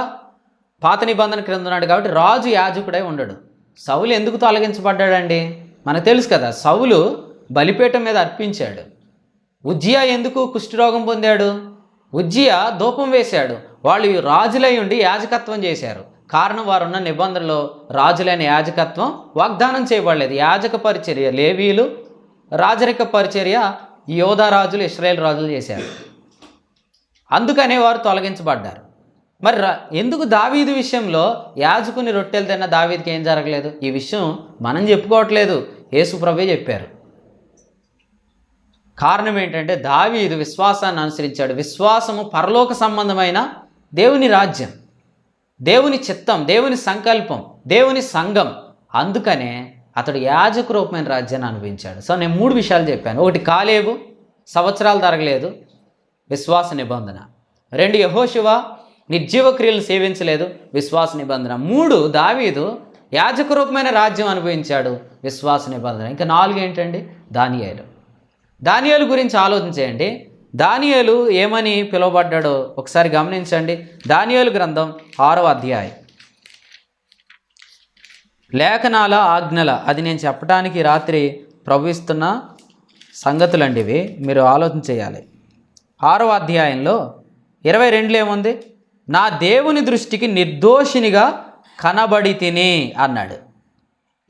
పాత నిబంధన క్రింద ఉన్నాడు కాబట్టి రాజు యాజకుడై ఉండడు. సౌలు ఎందుకు తొలగించబడ్డాడండి? మనకు తెలుసు కదా, సౌలు బలిపీఠం మీద అర్పించాడు. ఉజ్జియా ఎందుకు కుష్ఠరోగం పొందాడు? ఉజ్జియా ధూపం వేశాడు. వాళ్ళు రాజులై ఉండి యాజకత్వం చేశారు. కారణం వారున్న నిబంధనలో రాజులైన యాజకత్వం వాగ్దానం చేయబడలేదు. యాజక పరిచర్య లేవీలు, రాజరిక పరిచర్య యోధా రాజులు, ఇశ్రాయేల్ రాజులు చేశారు. అందుకనే వారు తొలగించబడ్డారు. మరి ఎందుకు దావీదు విషయంలో యాజకుని రొట్టెలు తిన్న దావీదుకి ఏం జరగలేదు? ఈ విషయం మనం చెప్పుకోవట్లేదు, యేసు ప్రభువే చెప్పారు. కారణం ఏంటంటే దావీదు విశ్వాసాన్ని అనుసరించాడు. విశ్వాసము పరలోక సంబంధమైన దేవుని రాజ్యం, దేవుని చిత్తం, దేవుని సంకల్పం, దేవుని సంఘం. అందుకనే అతడు యాజక రూపమైన రాజ్యాన్ని అనుభవించాడు. సో నేను 3 విషయాలు చెప్పాను. 1 కాలేబు, సంవత్సరాలు తరగలేదు, విశ్వాస నిబంధన. 2 యెహోషువ, నిర్జీవ క్రియలు సేవించలేదు, విశ్వాస నిబంధన. 3 దావీదు యాజక రూపమైన రాజ్యం అనుభవించాడు, విశ్వాస నిబంధన. ఇంకా 4 ఏంటండి? దానియేలు. దానియేలు గురించి ఆలోచించేయండి. దానియేలు ఏమని పిలువబడ్డాడో ఒకసారి గమనించండి. దానియేలు గ్రంథం 6వ అధ్యాయం. లేఖనాల ఆజ్ఞల, అది నేను చెప్పడానికి రాత్రి ప్రవహిస్తున్న సంగతులండి ఇవి, మీరు ఆలోచన చేయాలి. 6వ అధ్యాయంలో 22లో ఏముంది? నా దేవుని దృష్టికి నిర్దోషినిగా కనబడి తిని అన్నాడు.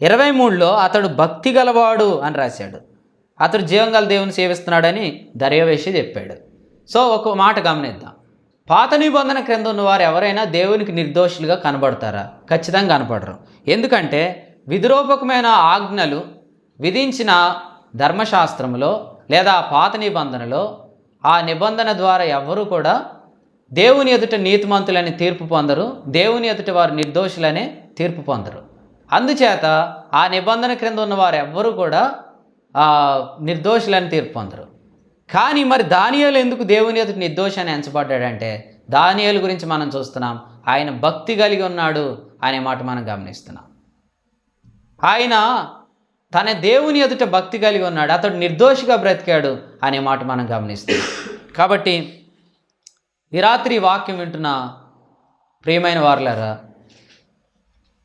23లో అతడు భక్తి గలవాడు అని రాశాడు. అతడు జీవం గల దేవుని సేవిస్తున్నాడని దర్యావేషి చెప్పాడు. సో ఒక మాట గమనిద్దాం. పాత నిబంధన క్రింద ఉన్న వారు ఎవరైనా దేవునికి నిర్దోషులుగా కనబడతారా? ఖచ్చితంగా కనపడరు. ఎందుకంటే విధిరూపకమైన ఆజ్ఞలు విధించిన ధర్మశాస్త్రములో లేదా పాత నిబంధనలో ఆ నిబంధన ద్వారా ఎవరు కూడా దేవుని ఎదుట నీతిమంతులని తీర్పు పొందరు, దేవుని ఎదుట వారు నిర్దోషులనే తీర్పు పొందరు. అందుచేత ఆ నిబంధన క్రింద ఉన్న వారు ఎవ్వరూ కూడా నిర్దోషులని తీర్పు పొందరు. కానీ మరి దానియేలు ఎందుకు దేవుని ఎదుట నిర్దోషి అని ఎంచబడ్డాడంటే, దానియేలు గురించి మనం చూస్తున్నాం, ఆయన భక్తి కలిగి ఉన్నాడు అనే మాట మనం గమనిస్తున్నాం. ఆయన తన దేవుని ఎదుట భక్తి కలిగి ఉన్నాడు, అతడు నిర్దోషిగా బ్రతికాడు అనే మాట మనం గమనిస్తున్నాం. కాబట్టి ఈ రాత్రి వాక్యం వింటున్న ప్రియమైన వారులారా,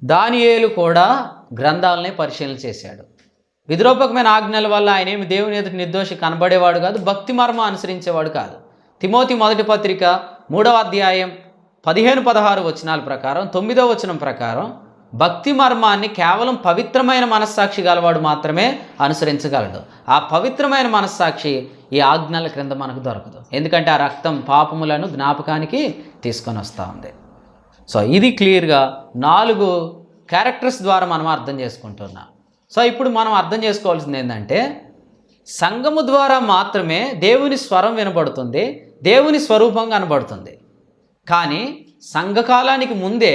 దానియేలు కూడా గ్రంథాలనే పరిశీలన చేశాడు. విధిరూపకమైన ఆజ్ఞల వల్ల ఆయన ఏమి దేవుని ఎదుట నిర్దోషి కనబడేవాడు కాదు, భక్తి మర్మ అనుసరించేవాడు కాదు. తిమోతి మొదటి పత్రిక 3వ అధ్యాయం 15-16 వచనాల ప్రకారం, 9వ వచనం ప్రకారం భక్తి మర్మాన్ని కేవలం పవిత్రమైన మనస్సాక్షి గలవాడు మాత్రమే అనుసరించగలడు. ఆ పవిత్రమైన మనస్సాక్షి ఈ ఆజ్ఞల క్రింద మనకు దొరకదు. ఎందుకంటే ఆ రక్తం పాపములను జ్ఞాపకానికి తీసుకొని వస్తూ ఉంది. సో ఇది క్లియర్గా 4 క్యారెక్టర్స్ ద్వారా మనం అర్థం చేసుకుంటున్నాం. సో ఇప్పుడు మనం అర్థం చేసుకోవాల్సింది ఏంటంటే, సంఘము ద్వారా మాత్రమే దేవుని స్వరం వినబడుతుంది, దేవుని స్వరూపం కనబడుతుంది. కానీ సంఘకాలానికి ముందే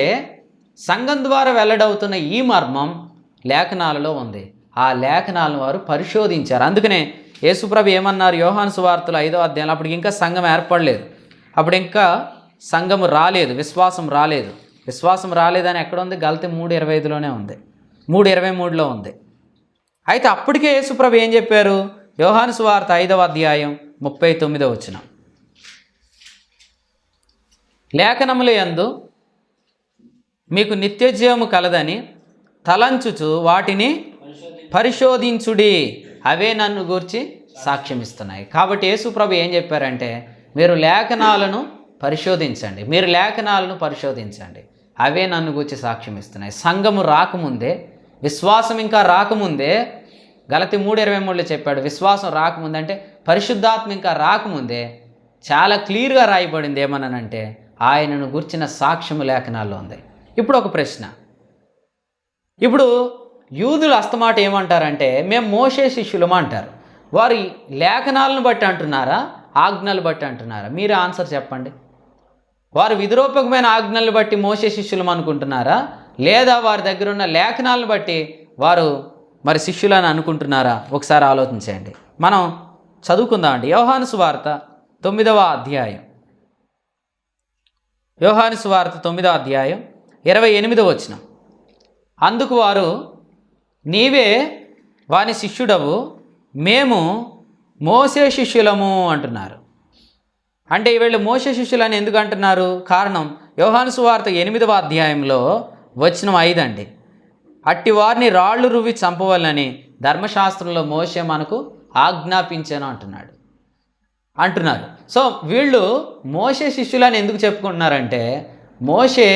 సంఘం ద్వారా వెల్లడవుతున్న ఈ మర్మం లేఖనాలలో ఉంది. ఆ లేఖనాలను వారు పరిశోధించారు. అందుకనే యేసుప్రభు ఏమన్నారు? యోహాను సువార్తలు 5వ అధ్యాయంలో, అప్పటికి ఇంకా సంఘం ఏర్పడలేదు, అప్పుడు ఇంకా సంఘము రాలేదు, విశ్వాసం రాలేదు. విశ్వాసం రాలేదని ఎక్కడుంది? గలతీ 3:25లోనే ఉంది, 3:23లో ఉంది. అయితే అప్పటికే యేసుప్రభు ఏం చెప్పారు? యోహాను సువార్త 5వ అధ్యాయం 39వ వచనం, లేఖనముల యందు మీకు నిత్యజీవము కలదని తలంచుచు వాటిని పరిశోధించుడి, అవే నన్ను గూర్చి సాక్ష్యమిస్తున్నాయి. కాబట్టి యేసుప్రభు ఏం చెప్పారంటే, మీరు లేఖనాలను పరిశోధించండి, మీరు లేఖనాలను పరిశోధించండి, అవే నన్ను గూర్చి సాక్ష్యం ఇస్తున్నాయి. సంఘము రాకముందే, విశ్వాసం ఇంకా రాకముందే, గలతీ 3:23లో చెప్పాడు, విశ్వాసం రాకముందే అంటే పరిశుద్ధాత్మ ఇంకా రాకముందే చాలా క్లియర్గా రాయబడింది. ఏమన్నానంటే, ఆయనను గుర్చిన సాక్ష్యము లేఖనాల్లో ఉంది. ఇప్పుడు ఒక ప్రశ్న, ఇప్పుడు యూదులు అస్తమాట ఏమంటారంటే, మేము మోషే శిష్యులమా అంటారు. వారు లేఖనాలను బట్టి అంటున్నారా, ఆజ్ఞలు బట్టి అంటున్నారా? మీరు ఆన్సర్ చెప్పండి. వారు విధిరూపకమైన ఆజ్ఞలను బట్టి మోషే శిష్యులం అనుకుంటున్నారా, లేదా వారి దగ్గర ఉన్న లేఖనాలను బట్టి వారు మరి శిష్యులని అనుకుంటున్నారా? ఒకసారి ఆలోచించండి. మనం చదువుకుందామండి. యోహాను సువార్త 9వ అధ్యాయం, యోహాను సువార్త 9వ అధ్యాయం 28వ వచనం, అందుకు వారు, నీవే వాని శిష్యుడవు, మేము మోసే శిష్యులము అంటున్నారు. అంటే వీళ్ళు మోసే శిష్యులని ఎందుకు అంటున్నారు? కారణం యోహాను సువార్త 8వ అధ్యాయంలో వచనం 5 అండి. అట్టి వారిని రాళ్ళు రువ్వి చంపవాలని ధర్మశాస్త్రంలో మోసే మనకు ఆజ్ఞాపించాను అంటున్నారు. సో వీళ్ళు మోసే శిష్యులని ఎందుకు చెప్పుకుంటున్నారంటే, మోసే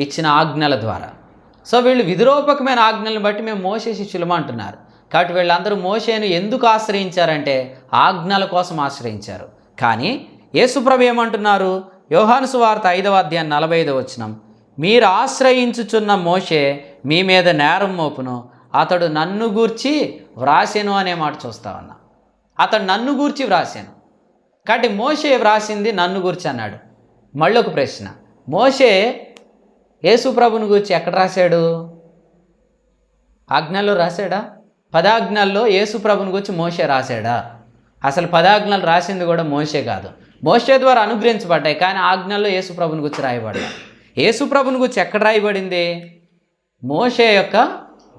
ఇచ్చిన ఆజ్ఞల ద్వారా. సో వీళ్ళు విధిరూపకమైన ఆజ్ఞలను బట్టి మేము మోసే శిష్యులము అంటున్నారు. కాబట్టి వీళ్ళందరూ మోషేను ఎందుకు ఆశ్రయించారంటే, ఆజ్ఞల కోసం ఆశ్రయించారు. కానీ యేసుప్రభు ఏమంటున్నారు? యోహాను సువార్త 5వ అధ్యాయం 45వ వచనం, మీరు ఆశ్రయించుచున్న మోషే మీ మీద నేరం మోపును, అతడు నన్ను గూర్చి వ్రాసెను అనే మాట చూస్తా ఉన్నా. అతడు నన్ను గూర్చి వ్రాసాను. కాబట్టి మోషే వ్రాసింది నన్ను గూర్చి అన్నాడు. మళ్ళీ ఒక ప్రశ్న, మోషే యేసుప్రభుని గురించి ఎక్కడ రాశాడు? ఆజ్ఞల్లో రాశాడా? 10 ఆజ్ఞల్లో యేసుప్రభుని గురించి మోషే రాశాడా? అసలు 10 ఆజ్ఞలు రాసింది కూడా మోషే కాదు, మోషే ద్వారా అనుగ్రహించబడ్డాయి, కానీ ఆజ్ఞల్లో యేసు ప్రభుని గురించి రాయబడ్డాయి. యేసు ప్రభుని గురించి ఎక్కడ రాయబడింది? మోషే యొక్క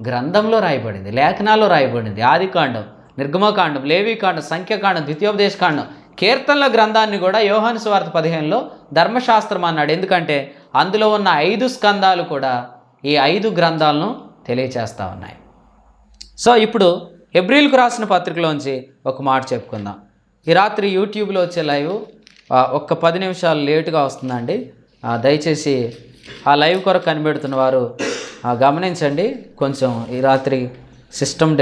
గ్రంథంలో రాయబడింది, లేఖనాల్లో రాయబడింది. ఆదికాండం, నిర్గమకాండం, లేవీకాండం, సంఖ్యాకాండం, ద్వితీయోపదేశకాండం, కీర్తనల గ్రంథాన్ని కూడా యోహాను సువార్త 15లో ధర్మశాస్త్రం అన్నాడు. ఎందుకంటే అందులో ఉన్న 5 స్కందాలు కూడా ఈ 5 గ్రంథాలను తెలియచేస్తూ ఉన్నాయి. సో ఇప్పుడు హెబ్రీలకు రాసిన పత్రికలోంచి ఒక మాట చెప్పుకుందాం. ఈ రాత్రి యూట్యూబ్లో వచ్చే లైవ్ ఒక్క 10 నిమిషాలు లేటుగా వస్తుందండి. దయచేసి ఆ లైవ్ కొరకు కనిపెడుతున్న వారు గమనించండి. కొంచెం ఈ రాత్రి సిస్టమ్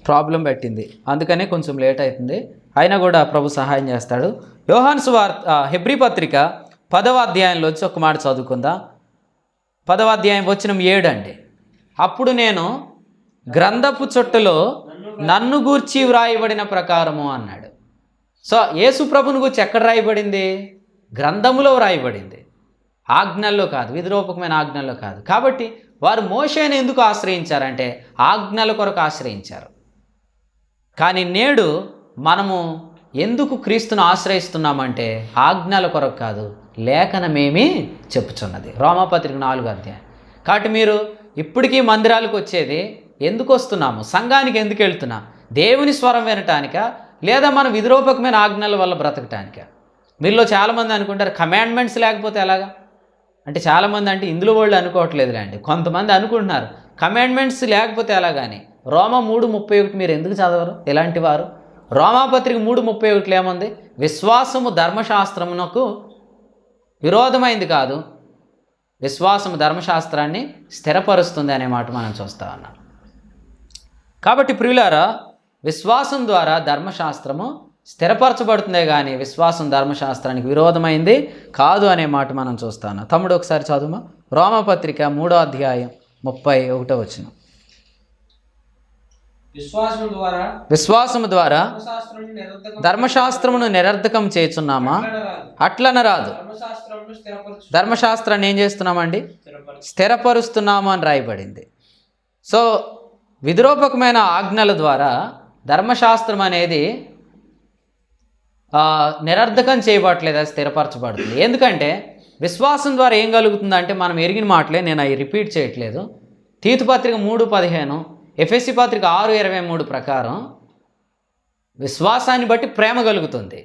ప్రాబ్లం పెట్టింది, అందుకనే కొంచెం లేట్ అవుతుంది. అయినా కూడా ప్రభు సహాయం చేస్తాడు. యోహాను సువార్త హెబ్రీ పత్రిక 10వ అధ్యాయంలో వచ్చి ఒక మాట చదువుకుందాం. 10వ అధ్యాయం వచనం 7 అండి. అప్పుడు నేను గ్రంథపు చుట్టలో నన్ను గూర్చి వ్రాయబడిన ప్రకారము అన్నాడు. సో యేసు ప్రభుని గురించి ఎక్కడ రాయబడింది? గ్రంథములో వ్రాయబడింది, ఆజ్ఞల్లో కాదు, విధిరూపకమైన ఆజ్ఞల్లో కాదు. కాబట్టి వారు మోషేని ఎందుకు ఆశ్రయించారంటే ఆజ్ఞల కొరకు ఆశ్రయించారు. కానీ నేడు మనము ఎందుకు క్రీస్తును ఆశ్రయిస్తున్నామంటే ఆజ్ఞల కొరకు కాదు, లేఖనమేమి చెప్పుచున్నది. రోమాపత్రిక 4వ అధ్యాయం. కాబట్టి మీరు ఇప్పటికీ మందిరాలకు వచ్చేది ఎందుకు వస్తున్నాము? సంఘానికి ఎందుకు వెళ్తున్నాం? దేవుని స్వరం వినటానికా, లేదా మన విధిరూపకమైన ఆజ్ఞల వల్ల బ్రతకటానికా? మీలో చాలామంది అనుకుంటారు కమాండ్మెంట్స్ లేకపోతే ఎలాగా అంటే, చాలామంది అంటే ఇందులో వాళ్ళు అనుకోవట్లేదులే అండి, కొంతమంది అనుకుంటున్నారు కమాండ్మెంట్స్ లేకపోతే ఎలాగాని. రోమా 3:31 మీరు ఎందుకు చదవరు? ఇలాంటి వారు రోమాపత్రిక 3:31 ఏముంది? విశ్వాసము ధర్మశాస్త్రమునకు విరోధమైంది కాదు, విశ్వాసము ధర్మశాస్త్రాన్ని స్థిరపరుస్తుంది అనే మాట మనం చూస్తా ఉన్నాం. కాబట్టి ప్రియులారా, విశ్వాసం ద్వారా ధర్మశాస్త్రము స్థిరపరచబడుతుందే కానీ విశ్వాసం ధర్మశాస్త్రానికి విరోధమైంది కాదు అనే మాట మనం చూస్తా ఉన్నాం. తమ్ముడు ఒకసారి చదువుమా. రోమాపత్రిక 3వ అధ్యాయం 31వ వచనం. విశ్వాసము ద్వారా ధర్మశాస్త్రమును నిరర్ధకం చేయుచున్నామా? అట్లనరాదు. ధర్మశాస్త్రాన్ని ఏం చేస్తున్నామండి? స్థిరపరుస్తున్నాము అని రాయబడింది. సో విధిరూపకమైన ఆజ్ఞల ద్వారా ధర్మశాస్త్రం అనేది నిరర్ధకం చేయబడట్లేదు, అది స్థిరపరచబడుతుంది. ఎందుకంటే విశ్వాసం ద్వారా ఏం కలుగుతుందంటే మనం ఎరిగిన మాటలే, నేను అవి రిపీట్ చేయట్లేదు. తీతు పత్రిక 3:15, ఎఫెసీ పత్రిక 6:23 ప్రకారం విశ్వాసాన్ని బట్టి ప్రేమ కలుగుతుంది.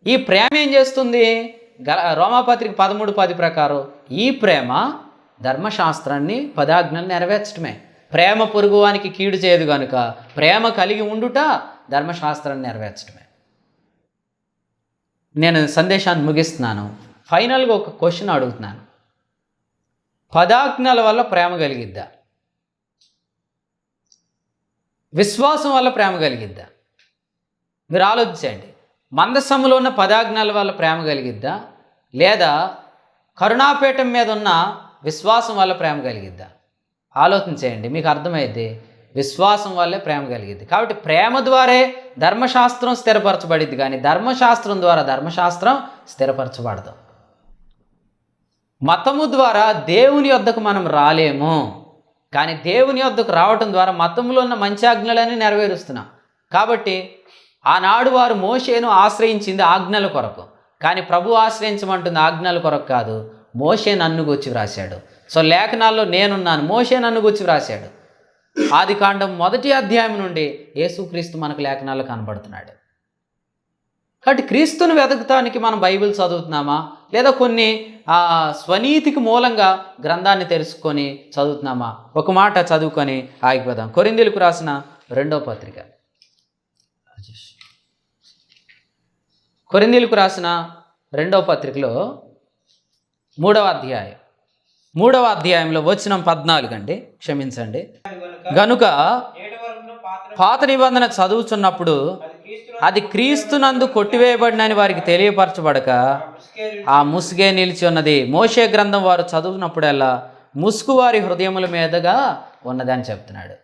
ఈ ప్రేమ ఏం చేస్తుంది? రోమాపత్రిక 13:10 ప్రకారం ఈ ప్రేమ ధర్మశాస్త్రాన్ని 10 ఆజ్ఞలు నెరవేర్చడమే. ప్రేమ పొరుగువానికి కీడు చేయదు కనుక ప్రేమ కలిగి ఉండుట ధర్మశాస్త్రాన్ని నెరవేర్చడమే. నేను సందేశాన్ని ముగిస్తున్నాను. ఫైనల్గా ఒక క్వశ్చన్ అడుగుతున్నాను. 10 ఆజ్ఞల వల్ల ప్రేమ కలిగిద్దా? విశ్వాసం వల్ల ప్రేమ కలిగిద్దా? మీరు ఆలోచించండి. మందసములో ఉన్న 10 ఆజ్ఞల వల్ల ప్రేమ కలిగిద్దా, లేదా కరుణాపీఠం మీద ఉన్న విశ్వాసం వల్ల ప్రేమ కలిగిద్దా? ఆలోచించేయండి, మీకు అర్థమైద్ది. విశ్వాసం వల్లే ప్రేమ కలిగిద్ది. కాబట్టి ప్రేమ ద్వారే ధర్మశాస్త్రం స్థిరపరచబడిద్ది, కానీ ధర్మశాస్త్రం ద్వారా ధర్మశాస్త్రం స్థిరపరచబడదు. మతము ద్వారా దేవుని యొద్దకు మనం రాలేము, కానీ దేవుని యొద్దకు రావటం ద్వారా మతంలో ఉన్న మంచి ఆజ్ఞలన్నీ నెరవేరుస్తున్నాం. కాబట్టి ఆనాడు వారు మోషేను ఆశ్రయించింది ఆజ్ఞల కొరకు, కానీ ప్రభు ఆశ్రయించమంటుంది ఆజ్ఞల కొరకు కాదు. మోషే నన్ను గూర్చి వ్రాశాడు. సో లేఖనాల్లో నేనున్నాను, మోషే నన్ను గూర్చి వ్రాశాడు. ఆదికాండం 1వ అధ్యాయం నుండి యేసుక్రీస్తు మనకు లేఖనాల్లో కనబడుతున్నాడు. కాబట్టి క్రీస్తుని వెతకటానికి మనం బైబిల్ చదువుతున్నామా, లేదా కొన్ని స్వనీతికి మూలంగా గ్రంథాన్ని తెలుసుకొని చదువుతున్నామా? ఒక మాట చదువుకొని ఆగిపోదాం. కొరింథీయులకు రాసిన 2వ పత్రిక, కొరింథీయులకు రాసిన 2వ పత్రికలో 3వ అధ్యాయం 3వ అధ్యాయంలో వచనం 14 అండి, క్షమించండి. గనుక పాత నిబంధన చదువుచున్నప్పుడు అది క్రీస్తునందు కొట్టివేయబడినని వారికి తెలియపరచబడక ఆ ముసుగే నిలిచి ఉన్నది. మోషే గ్రంథం వారు చదువునప్పుడల్లా ముసుగు వారి హృదయముల మీదుగా ఉన్నదని చెప్తున్నాడు.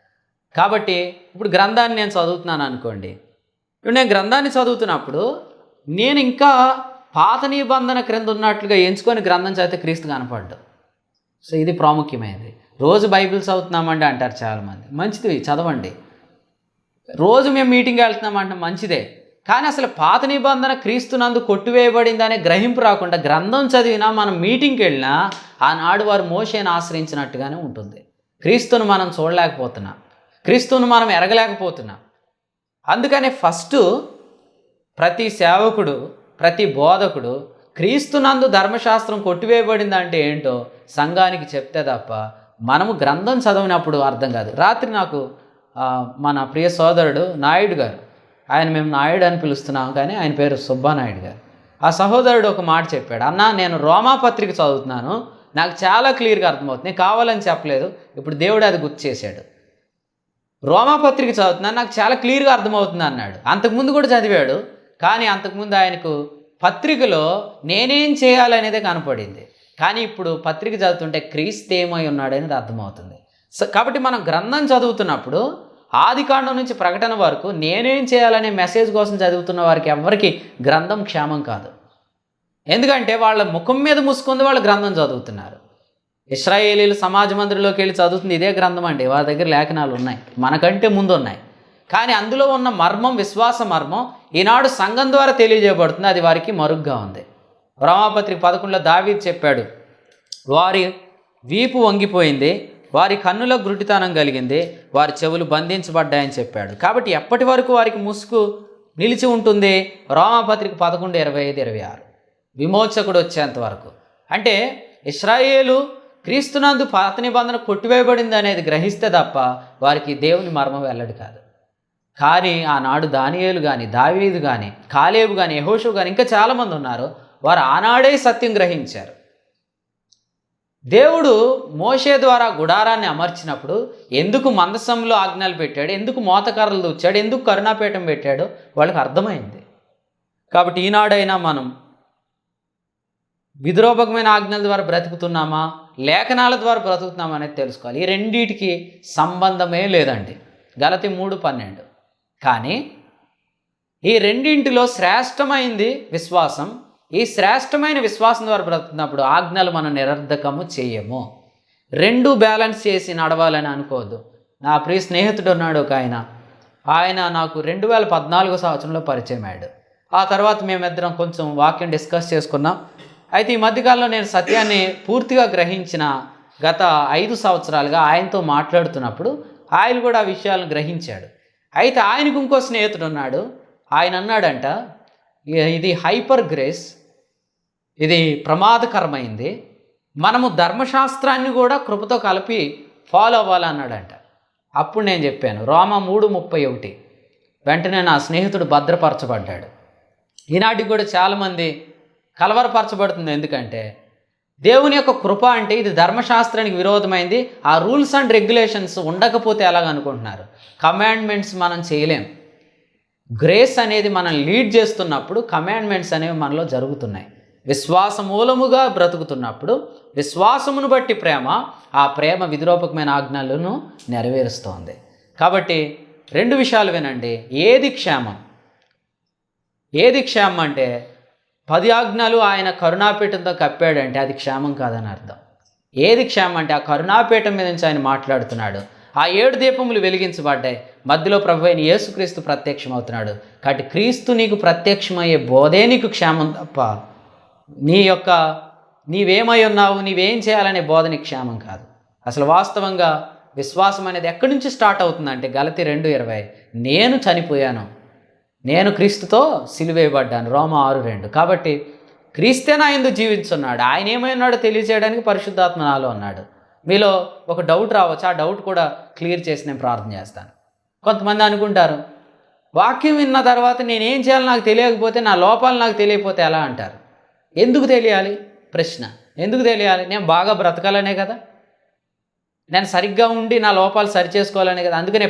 కాబట్టి ఇప్పుడు గ్రంథాన్ని నేను చదువుతున్నాను అనుకోండి. ఇప్పుడు నేను గ్రంథాన్ని చదువుతున్నప్పుడు నేను ఇంకా పాత నిబంధన క్రింద ఉన్నట్లుగా ఎంచుకొని గ్రంథం చదివితే క్రీస్తు కనపడ్డు. సో ఇది ప్రాముఖ్యమైనది. రోజు బైబిల్ చదువుతున్నామండి అంటారు చాలామంది. మంచిది, చదవండి. రోజు మేము మీటింగ్కి వెళ్తున్నామంటే మంచిదే, కానీ అసలు పాత నిబంధన క్రీస్తునందు కొట్టివేయబడిందనే గ్రహింపు రాకుండా గ్రంథం చదివినా మనం మీటింగ్కి వెళ్ళినా ఆనాడు వారు మోషేని ఆశ్రయించినట్టుగానే ఉంటుంది. క్రీస్తును మనం చూడలేకపోతున్నాం, క్రీస్తును మనం ఎరగలేకపోతున్నాం. అందుకనే ఫస్ట్ ప్రతి సేవకుడు, ప్రతి బోధకుడు క్రీస్తునందు ధర్మశాస్త్రం కొట్టివేయబడిందంటే ఏంటో సంఘానికి చెప్తే తప్ప మనము గ్రంథం చదివినప్పుడు అర్థం కాదు. రాత్రి నాకు మన ప్రియ సోదరుడు నాయుడు గారు, ఆయన మేము నాయుడు అని పిలుస్తున్నాం కానీ ఆయన పేరు సుబ్బానాయుడు గారు, ఆ సహోదరుడు ఒక మాట చెప్పాడు. అన్న, నేను రోమాపత్రిక చదువుతున్నాను, నాకు చాలా క్లియర్గా అర్థమవుతుంది. నేను కావాలని చెప్పలేదు, ఇప్పుడు దేవుడు అది గుర్తు చేశాడు. రోమాపత్రిక చదువుతున్నాను, నాకు చాలా క్లియర్గా అర్థమవుతుంది అన్నాడు. అంతకుముందు కూడా చదివాడు, కానీ అంతకుముందు ఆయనకు పత్రికలో నేనేం చేయాలనేదే కనపడింది. కానీ ఇప్పుడు పత్రిక చదువుతుంటే క్రీస్తు ఏమై ఉన్నాడనేది అర్థమవుతుంది. కాబట్టి మనం గ్రంథం చదువుతున్నప్పుడు ఆదికాండం నుంచి ప్రకటన వరకు నేనేం చేయాలనే మెసేజ్ కోసం చదువుతున్న వారికి ఎవరికి గ్రంథం క్షేమం కాదు. ఎందుకంటే వాళ్ళ ముఖం మీద ముసుకుంది వాళ్ళు గ్రంథం చదువుతున్నారు. ఇశ్రాయేలీలు సమాజ మందిరంలోకి వెళ్ళి చదువుతుంది ఇదే గ్రంథం అండి. వాళ్ళ దగ్గర లేఖనాలు ఉన్నాయి, మనకంటే ముందు ఉన్నాయి. కానీ అందులో ఉన్న మర్మం, విశ్వాస మర్మం ఈనాడు సంఘం ద్వారా తెలియజేయబడుతుంది, అది వారికి మరుగ్గా ఉంది. రోమాపత్రిక 11లో దావీదు చెప్పాడు, వారి వీపు వంగిపోయింది, వారి కన్నుల గురుటితనం కలిగింది, వారి చెవులు బంధించబడ్డాయని చెప్పాడు. కాబట్టి ఎప్పటి వరకు వారికి ముసుగు నిలిచి ఉంటుంది? రోమాపత్రిక 11:25-26 విమోచకుడు వచ్చేంత వరకు. అంటే ఇశ్రాయేలు క్రీస్తునందు పాత నిబంధన కొట్టివేయబడింది అనేది గ్రహిస్తే తప్ప వారికి దేవుని మర్మం వెల్లడి కాదు. కానీ ఆనాడు దానియేలు కానీ, దావీదు కానీ, కాలేబు కానీ, యెహోషువ కానీ ఇంకా చాలామంది ఉన్నారు, వారు ఆనాడే సత్యం గ్రహించారు. దేవుడు మోషే ద్వారా గుడారాన్ని అమర్చినప్పుడు ఎందుకు మందసంలో ఆజ్ఞలు పెట్టాడు, ఎందుకు మోతకర్రలు దూచాడు, ఎందుకు కరుణాపీఠం పెట్టాడో వాళ్ళకి అర్థమైంది. కాబట్టి ఈనాడైనా మనం విద్రోపకమైన ఆజ్ఞల ద్వారా బ్రతుకుతున్నామా, లేఖనాల ద్వారా బ్రతుకుతున్నామా అనేది తెలుసుకోవాలి. ఈ రెండింటికి సంబంధమే లేదండి. గలతీ 3:12. కానీ ఈ రెండింటిలో శ్రేష్టమైంది విశ్వాసం. ఈ శ్రేష్టమైన విశ్వాసం ద్వారా బ్రతుకున్నప్పుడు ఆజ్ఞలు మనం నిరర్ధకము చేయము. రెండు బ్యాలెన్స్ చేసి నడవాలని అనుకోవద్దు. నా ప్రియ స్నేహితుడు ఉన్నాడు ఒక ఆయన నాకు 2014 సంవత్సరంలో పరిచయం అయ్యాడు. ఆ తర్వాత మేమిద్దరం కొంచెం వాక్యం డిస్కస్ చేసుకున్నాం. అయితే ఈ మధ్యకాలంలో నేను సత్యాన్ని పూర్తిగా గ్రహించిన గత 5 సంవత్సరాలుగా ఆయనతో మాట్లాడుతున్నప్పుడు ఆయన కూడా ఆ విషయాలను గ్రహించాడు. అయితే ఆయనకు ఇంకో స్నేహితుడు ఉన్నాడు. ఆయన అన్నాడంట, ఇది హైపర్ గ్రేస్, ఇది ప్రమాదకరమైంది, మనము ధర్మశాస్త్రాన్ని కూడా కృపతో కలిపి ఫాలో అవ్వాలన్నాడంట. అప్పుడు నేను చెప్పాను రోమా 3:31. వెంటనే నా స్నేహితుడు భద్రపరచబడ్డాడు. ఈనాటికి కూడా చాలామంది కలవరపరచబడుతుంది. ఎందుకంటే దేవుని యొక్క కృప అంటే ఇది ధర్మశాస్త్రానికి విరోధమైంది, ఆ రూల్స్ అండ్ రెగ్యులేషన్స్ ఉండకపోతే ఎలాగనుకుంటున్నారు. కమాండ్మెంట్స్ మనం చేయలేం. గ్రేస్ అనేది మనం లీడ్ చేస్తున్నప్పుడు కమాండ్మెంట్స్ అనేవి మనలో జరుగుతున్నాయి. విశ్వాస మూలముగా బ్రతుకుతున్నప్పుడు విశ్వాసమును బట్టి ప్రేమ, ఆ ప్రేమ విధిరూపకమైన ఆజ్ఞలను నెరవేరుస్తోంది. కాబట్టి 2 విషయాలు వినండి. ఏది క్షేమం? ఏది క్షేమం అంటే 10 ఆజ్ఞలు ఆయన కరుణాపీఠంతో కప్పాడంటే అది క్షేమం కాదని అర్థం. ఏది క్షేమం అంటే ఆ కరుణాపీఠం మీద నుంచి ఆయన మాట్లాడుతున్నాడు. ఆ 7 దీపములు వెలిగించబడ్డాయి, మధ్యలో ప్రభువైన యేసుక్రీస్తు ప్రత్యక్షమవుతున్నాడు. కాబట్టి క్రీస్తు నీకు ప్రత్యక్షమయ్యే బోధే నీకు క్షేమం తప్ప నీవేమై ఉన్నావు, నీవేం చేయాలనే బోధ నీకు క్షేమం కాదు. అసలు వాస్తవంగా విశ్వాసం అనేది ఎక్కడి నుంచి స్టార్ట్ అవుతుందంటే గలతీ 2:20, నేను చనిపోయాను, నేను క్రీస్తుతో సిలువేయబడ్డాను. రోమా 6:2. కాబట్టి క్రీస్తే నా యందు జీవించున్నాడు. ఆయన ఏమై ఉన్నాడో తెలియజేయడానికి పరిశుద్ధాత్మ నాలో ఉన్నాడు. మీలో ఒక డౌట్ రావచ్చు, ఆ డౌట్ కూడా క్లియర్ చేసి నేను ప్రార్థన చేస్తాను. కొంతమంది అనుకుంటారు, వాక్యం విన్న తర్వాత నేనేం చేయాలో నాకు తెలియకపోతే, నా లోపాలు నాకు తెలియకపోతే ఎలా అంటారు. ఎందుకు తెలియాలి? ప్రశ్న. ఎందుకు తెలియాలి? నేను బాగా బ్రతకాలనే కదా, నేను సరిగ్గా ఉండి నా లోపాలు సరిచేసుకోవాలనే కదా. అందుకనే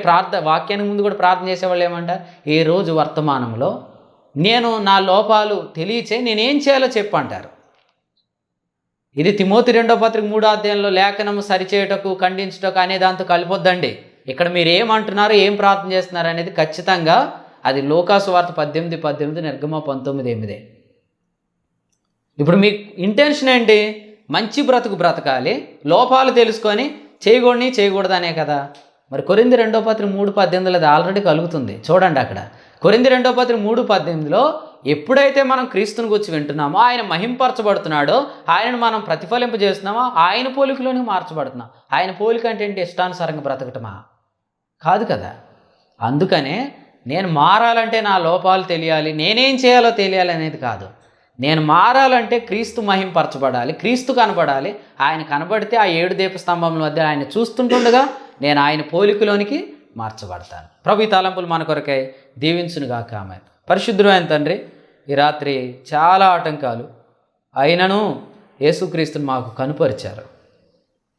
వాక్యానికి ముందు కూడా ప్రార్థన చేసేవాళ్ళు ఏమంటారు, ఏ రోజు వర్తమానంలో నేను నా లోపాలు తెలియచే నేనేం చేయాలో చెప్పంటారు. ఇది తిమోతి 2వ పత్రిక 3వ అధ్యాయంలో లేఖనము సరిచేయటకు, ఖండించుటకు అనే దాంతో కలిపొద్దండి. ఇక్కడ మీరు ఏమంటున్నారు, ఏం ప్రార్థన చేస్తున్నారు అనేది ఖచ్చితంగా అది లూకాసు వార్త 18:18, నిర్గమ 19:8. ఇప్పుడు మీ ఇంటెన్షన్ ఏంటి? మంచి బ్రతుకు బ్రతకాలి, లోపాలు తెలుసుకొని చేయకూడదనే కదా. మరి కొరింథీ 2వ పత్రిక 3:18 అది ఆల్రెడీ కలుగుతుంది చూడండి అక్కడ. కొరింథీ 2:13 3:18లో ఎప్పుడైతే మనం క్రీస్తుని గురించి వింటున్నామో, ఆయన మహింపరచబడుతున్నాడో, ఆయనను మనం ప్రతిఫలింపజేస్తున్నామో, ఆయన పోలికలోనికి మార్చబడుతున్నాం. ఆయన పోలిక అంటే ఏంటి? ఇష్టానుసారంగా బ్రతకటమా? కాదు కదా. అందుకనే నేను మారాలంటే నా లోపాలు తెలియాలి, నేనేం చేయాలో తెలియాలి అనేది కాదు. నేను మారాలంటే క్రీస్తు మహింపరచబడాలి, క్రీస్తు కనబడాలి. ఆయన కనబడితే ఆ 7 దీపస్తంభముల మధ్య ఆయన చూస్తుంటుండగా నేను ఆయన పోలికలోనికి మార్చబడతాను. ప్రభు ఈ తలంపులు మన కొరకై దీవించునుగాక. ఆమేన్. పరిశుద్ధుడు అయిన తండ్రి, ఈ రాత్రి చాలా ఆటంకాలు అయినను యేసుక్రీస్తుని మాకు కనుపరిచారు.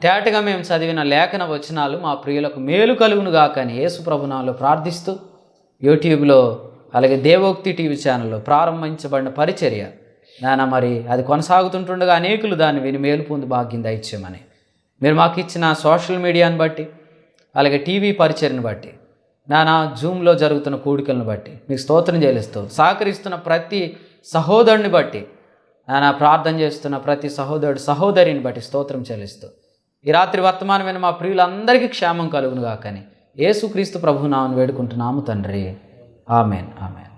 తేటగా మేము చదివిన లేఖన వచనాలు మా ప్రియులకు మేలు కలుగునుగాక అని యేసు ప్రభునామములో ప్రార్థిస్తూ, యూట్యూబ్లో అలాగే దేవోక్తి టీవీ ఛానల్లో ప్రారంభించబడిన పరిచర్య నాన్న, మరి అది కొనసాగుతుంటుండగా అనేకులు దాన్ని విని మేలు పొంది భాగ్యం దయచేయమని, మీరు మాకు ఇచ్చిన సోషల్ మీడియాని బట్టి అలాగే టీవీ పరిచర్ని బట్టి నానా జూమ్లో జరుగుతున్న కూడికలను బట్టి మీకు స్తోత్రం చెల్లిస్తూ, సహకరిస్తున్న ప్రతి సహోదరుని బట్టి నానా ప్రార్థన చేస్తున్న ప్రతి సహోదరుడు సహోదరిని బట్టి స్తోత్రం చెల్లిస్తూ, ఈ రాత్రి వర్తమానమైన మా ప్రియులందరికీ క్షేమం కలుగునుగాకని యేసుక్రీస్తు ప్రభునామమున వేడుకుంటున్నాము తండ్రి. ఆమెన్. ఆమెన్.